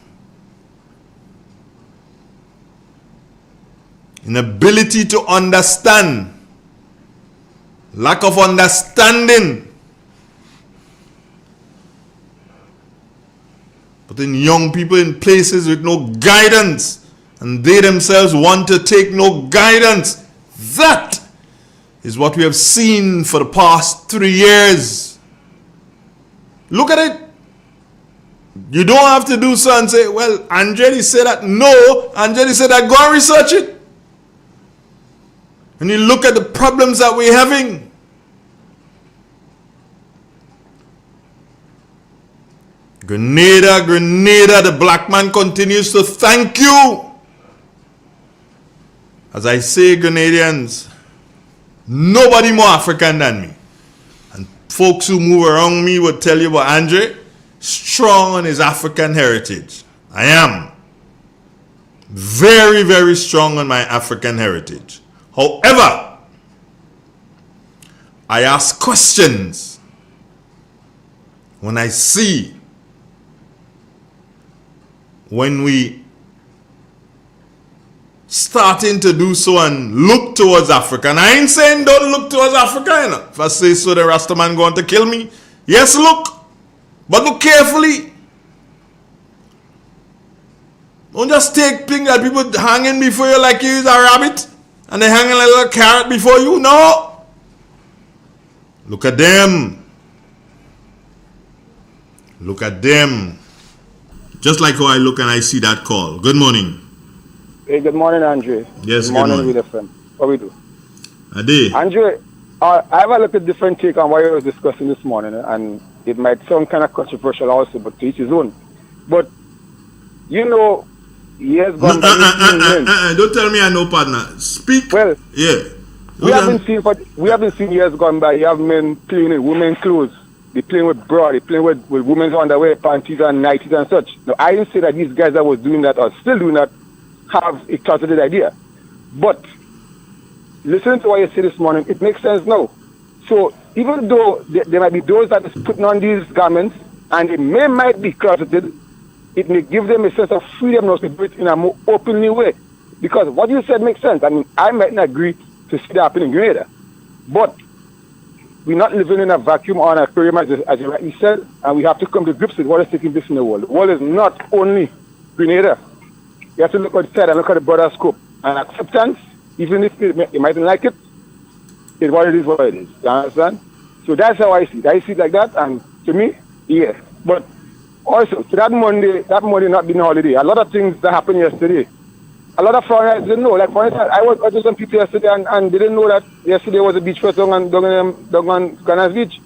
inability to understand, lack of understanding, putting young people in places with no guidance, and they themselves want to take no guidance. That is what we have seen for the past 3 years. Look at it. You don't have to do so and say, well, Andretti said that. No, Andretti said that. Go and research it. And you look at the problems that we're having. Grenada, the black man continues to thank you. As I say, Grenadians, nobody more African than me. And folks who move around me will tell you about Andre, strong on his African heritage. I am very, very strong on my African heritage. However, I ask questions when I see, when we starting to do so and look towards Africa. And I ain't saying don't look towards Africa, you know. If I say so, the Rastaman going to kill me. Yes, look. But look carefully. Don't just take things that people hanging before you like you is a rabbit and they hanging like a little carrot before you. No. Look at them. Look at them. Just like how I look and I see that call. Good morning. Hey, good morning, Andre. Yes, good morning, with a friend. What we do? Ade. Andre, I have a little different take on what I was discussing this morning, and it might sound kind of controversial also, but to each his own. But, you know, years gone by... Don't tell me I know, partner. Speak. Well, yeah. We haven't seen years gone by. You have men playing with women's clothes. They playing with bra. They playing with women's underwear, panties and nighties and such. Now, I didn't say that these guys that was doing that or still doing that have a closeted idea. But listening to what you said this morning, it makes sense now. So even though there might be those that is putting on these garments and they might be closeted, it may give them a sense of freedom now to do it in a more openly way. Because what you said makes sense. I mean, I might not agree to see that happen in Grenada. But we're not living in a vacuum or an aquarium, as you rightly said, and we have to come to grips with what is taking place in the world. The world is not only Grenada. You have to look outside and look at the broader scope. And acceptance, even if you mightn't like it, is what it is, what it is. You understand? So that's how I see it. I see it like that, and to me, yes. But also, to that Monday not being a holiday, a lot of things that happened yesterday, a lot of foreigners didn't know. Like, for instance, I was with some people yesterday and they didn't know that yesterday was a beach fest down on Ghana's beach.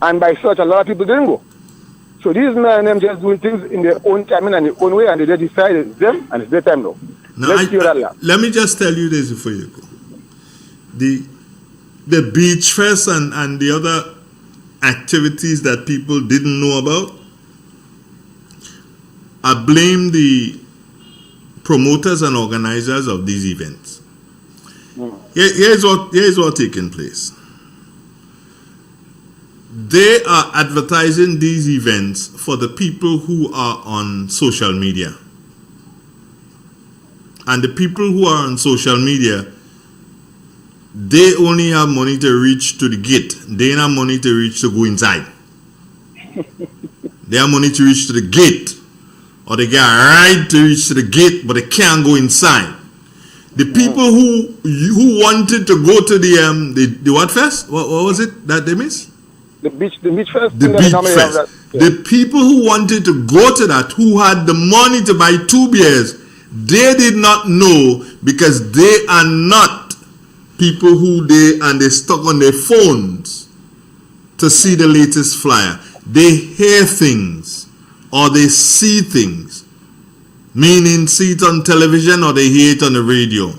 And by such, a lot of people didn't go. So these men and them just doing things in their own timing and their own way, and they just decide it's them and it's their time now. Let me just tell you this before you go. The beach fest and the other activities that people didn't know about, I blame the promoters and organizers of these events. Here's what taking place. They are advertising these events for the people who are on social media. And the people who are on social media, they only have money to reach to the gate. They don't have money to reach to go inside. They have money to reach to the gate. Or they get a right to reach to the gate, but they can't go inside. The people who wanted to go to the what fest? What was it that they missed? The beach fest. The beach fest. The people who wanted to go to that, who had the money to buy 2 beers, they did not know, because they are not people who they stuck on their phones to see the latest flyer. They hear things or they see things, meaning see it on television or they hear it on the radio.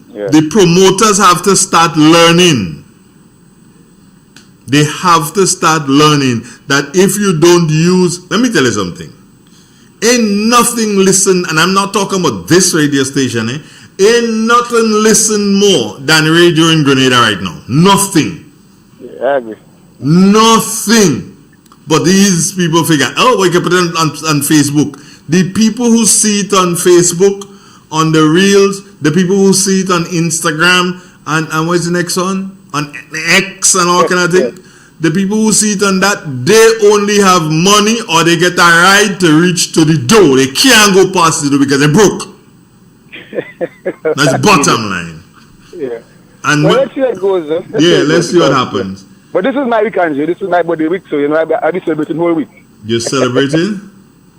Yeah. The promoters have to start learning. They have to start learning that if you don't use, let me tell you something. Ain't nothing listen, and I'm not talking about this radio station, ain't nothing listen more than radio in Grenada right now. Nothing. Yeah, I agree. Nothing. But these people figure, oh, we can put it on Facebook. The people who see it on Facebook, on the reels, the people who see it on Instagram, and what's the next one? On X and all kind of thing. The people who see it on that, they only have money or they get a ride to reach to the door. They can't go past the door because they're broke. That's bottom line. Yeah. And well, let's see how it goes. Let's see what happens. But this is my week, Andrew. This is my birthday week, so I'll be celebrating whole week. You're celebrating?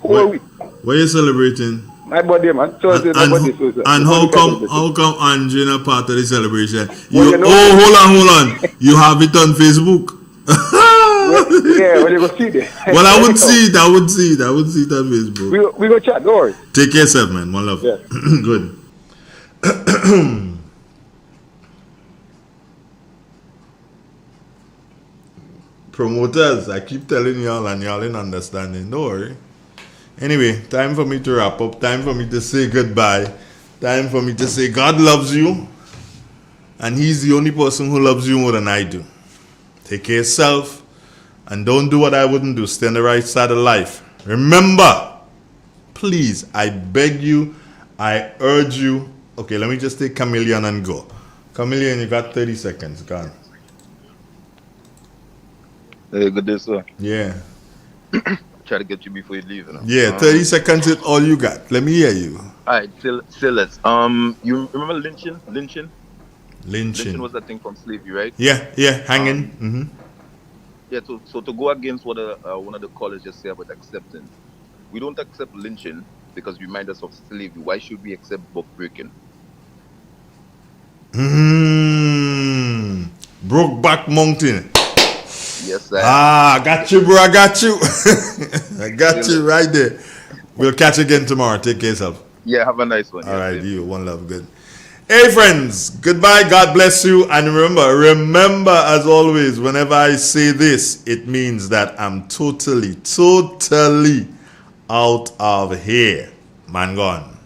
Whole week. What are you celebrating? My birthday, man. So it's my birthday. And how come Andrew not part of the celebration? Hold on. You have it on Facebook? Yeah, well, you go see it. Well, I would see it on Facebook. We go chat, don't worry. Take care, yourself, man. One love. Yeah. Good. Promoters, I keep telling y'all and y'all ain't understanding. Don't worry. Anyway, time for me to wrap up. Time for me to say goodbye. Time for me to say God loves you. And He's the only person who loves you more than I do. Take care of yourself. And don't do what I wouldn't do. Stay on the right side of life. Remember, please, I beg you, I urge you. Okay, let me just take Chameleon and go. Chameleon, you got 30 seconds. Go on. Hey, good day, sir. Yeah. Try to get you before you leave. You know? Yeah, 30 seconds is all you got. Let me hear you. Alright, say less. You remember lynching? Lynching was that thing from slavery, right? Yeah, hanging. Yeah, so to go against what one of the callers just said about acceptance, we don't accept lynching because it reminds us of slavery. Why should we accept book breaking? Brokeback Mountain. Yes, sir. I got you, bro. I got you. I got you right there. We'll catch you again tomorrow. Take care of yourself. Yeah, have a nice one. All right, you. One love. Good. Hey, friends. Goodbye. God bless you. And remember, as always, whenever I say this, it means that I'm totally out of here. Man gone.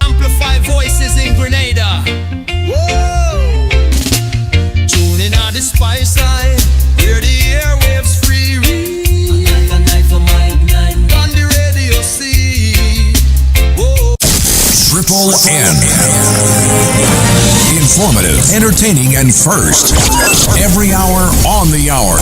Amplify voices in Grenada. Whoa! Tuning on the spice side, where the airwaves free read. On the radio see. Whoa! Triple N. Informative, entertaining, and first. Every hour on the hour.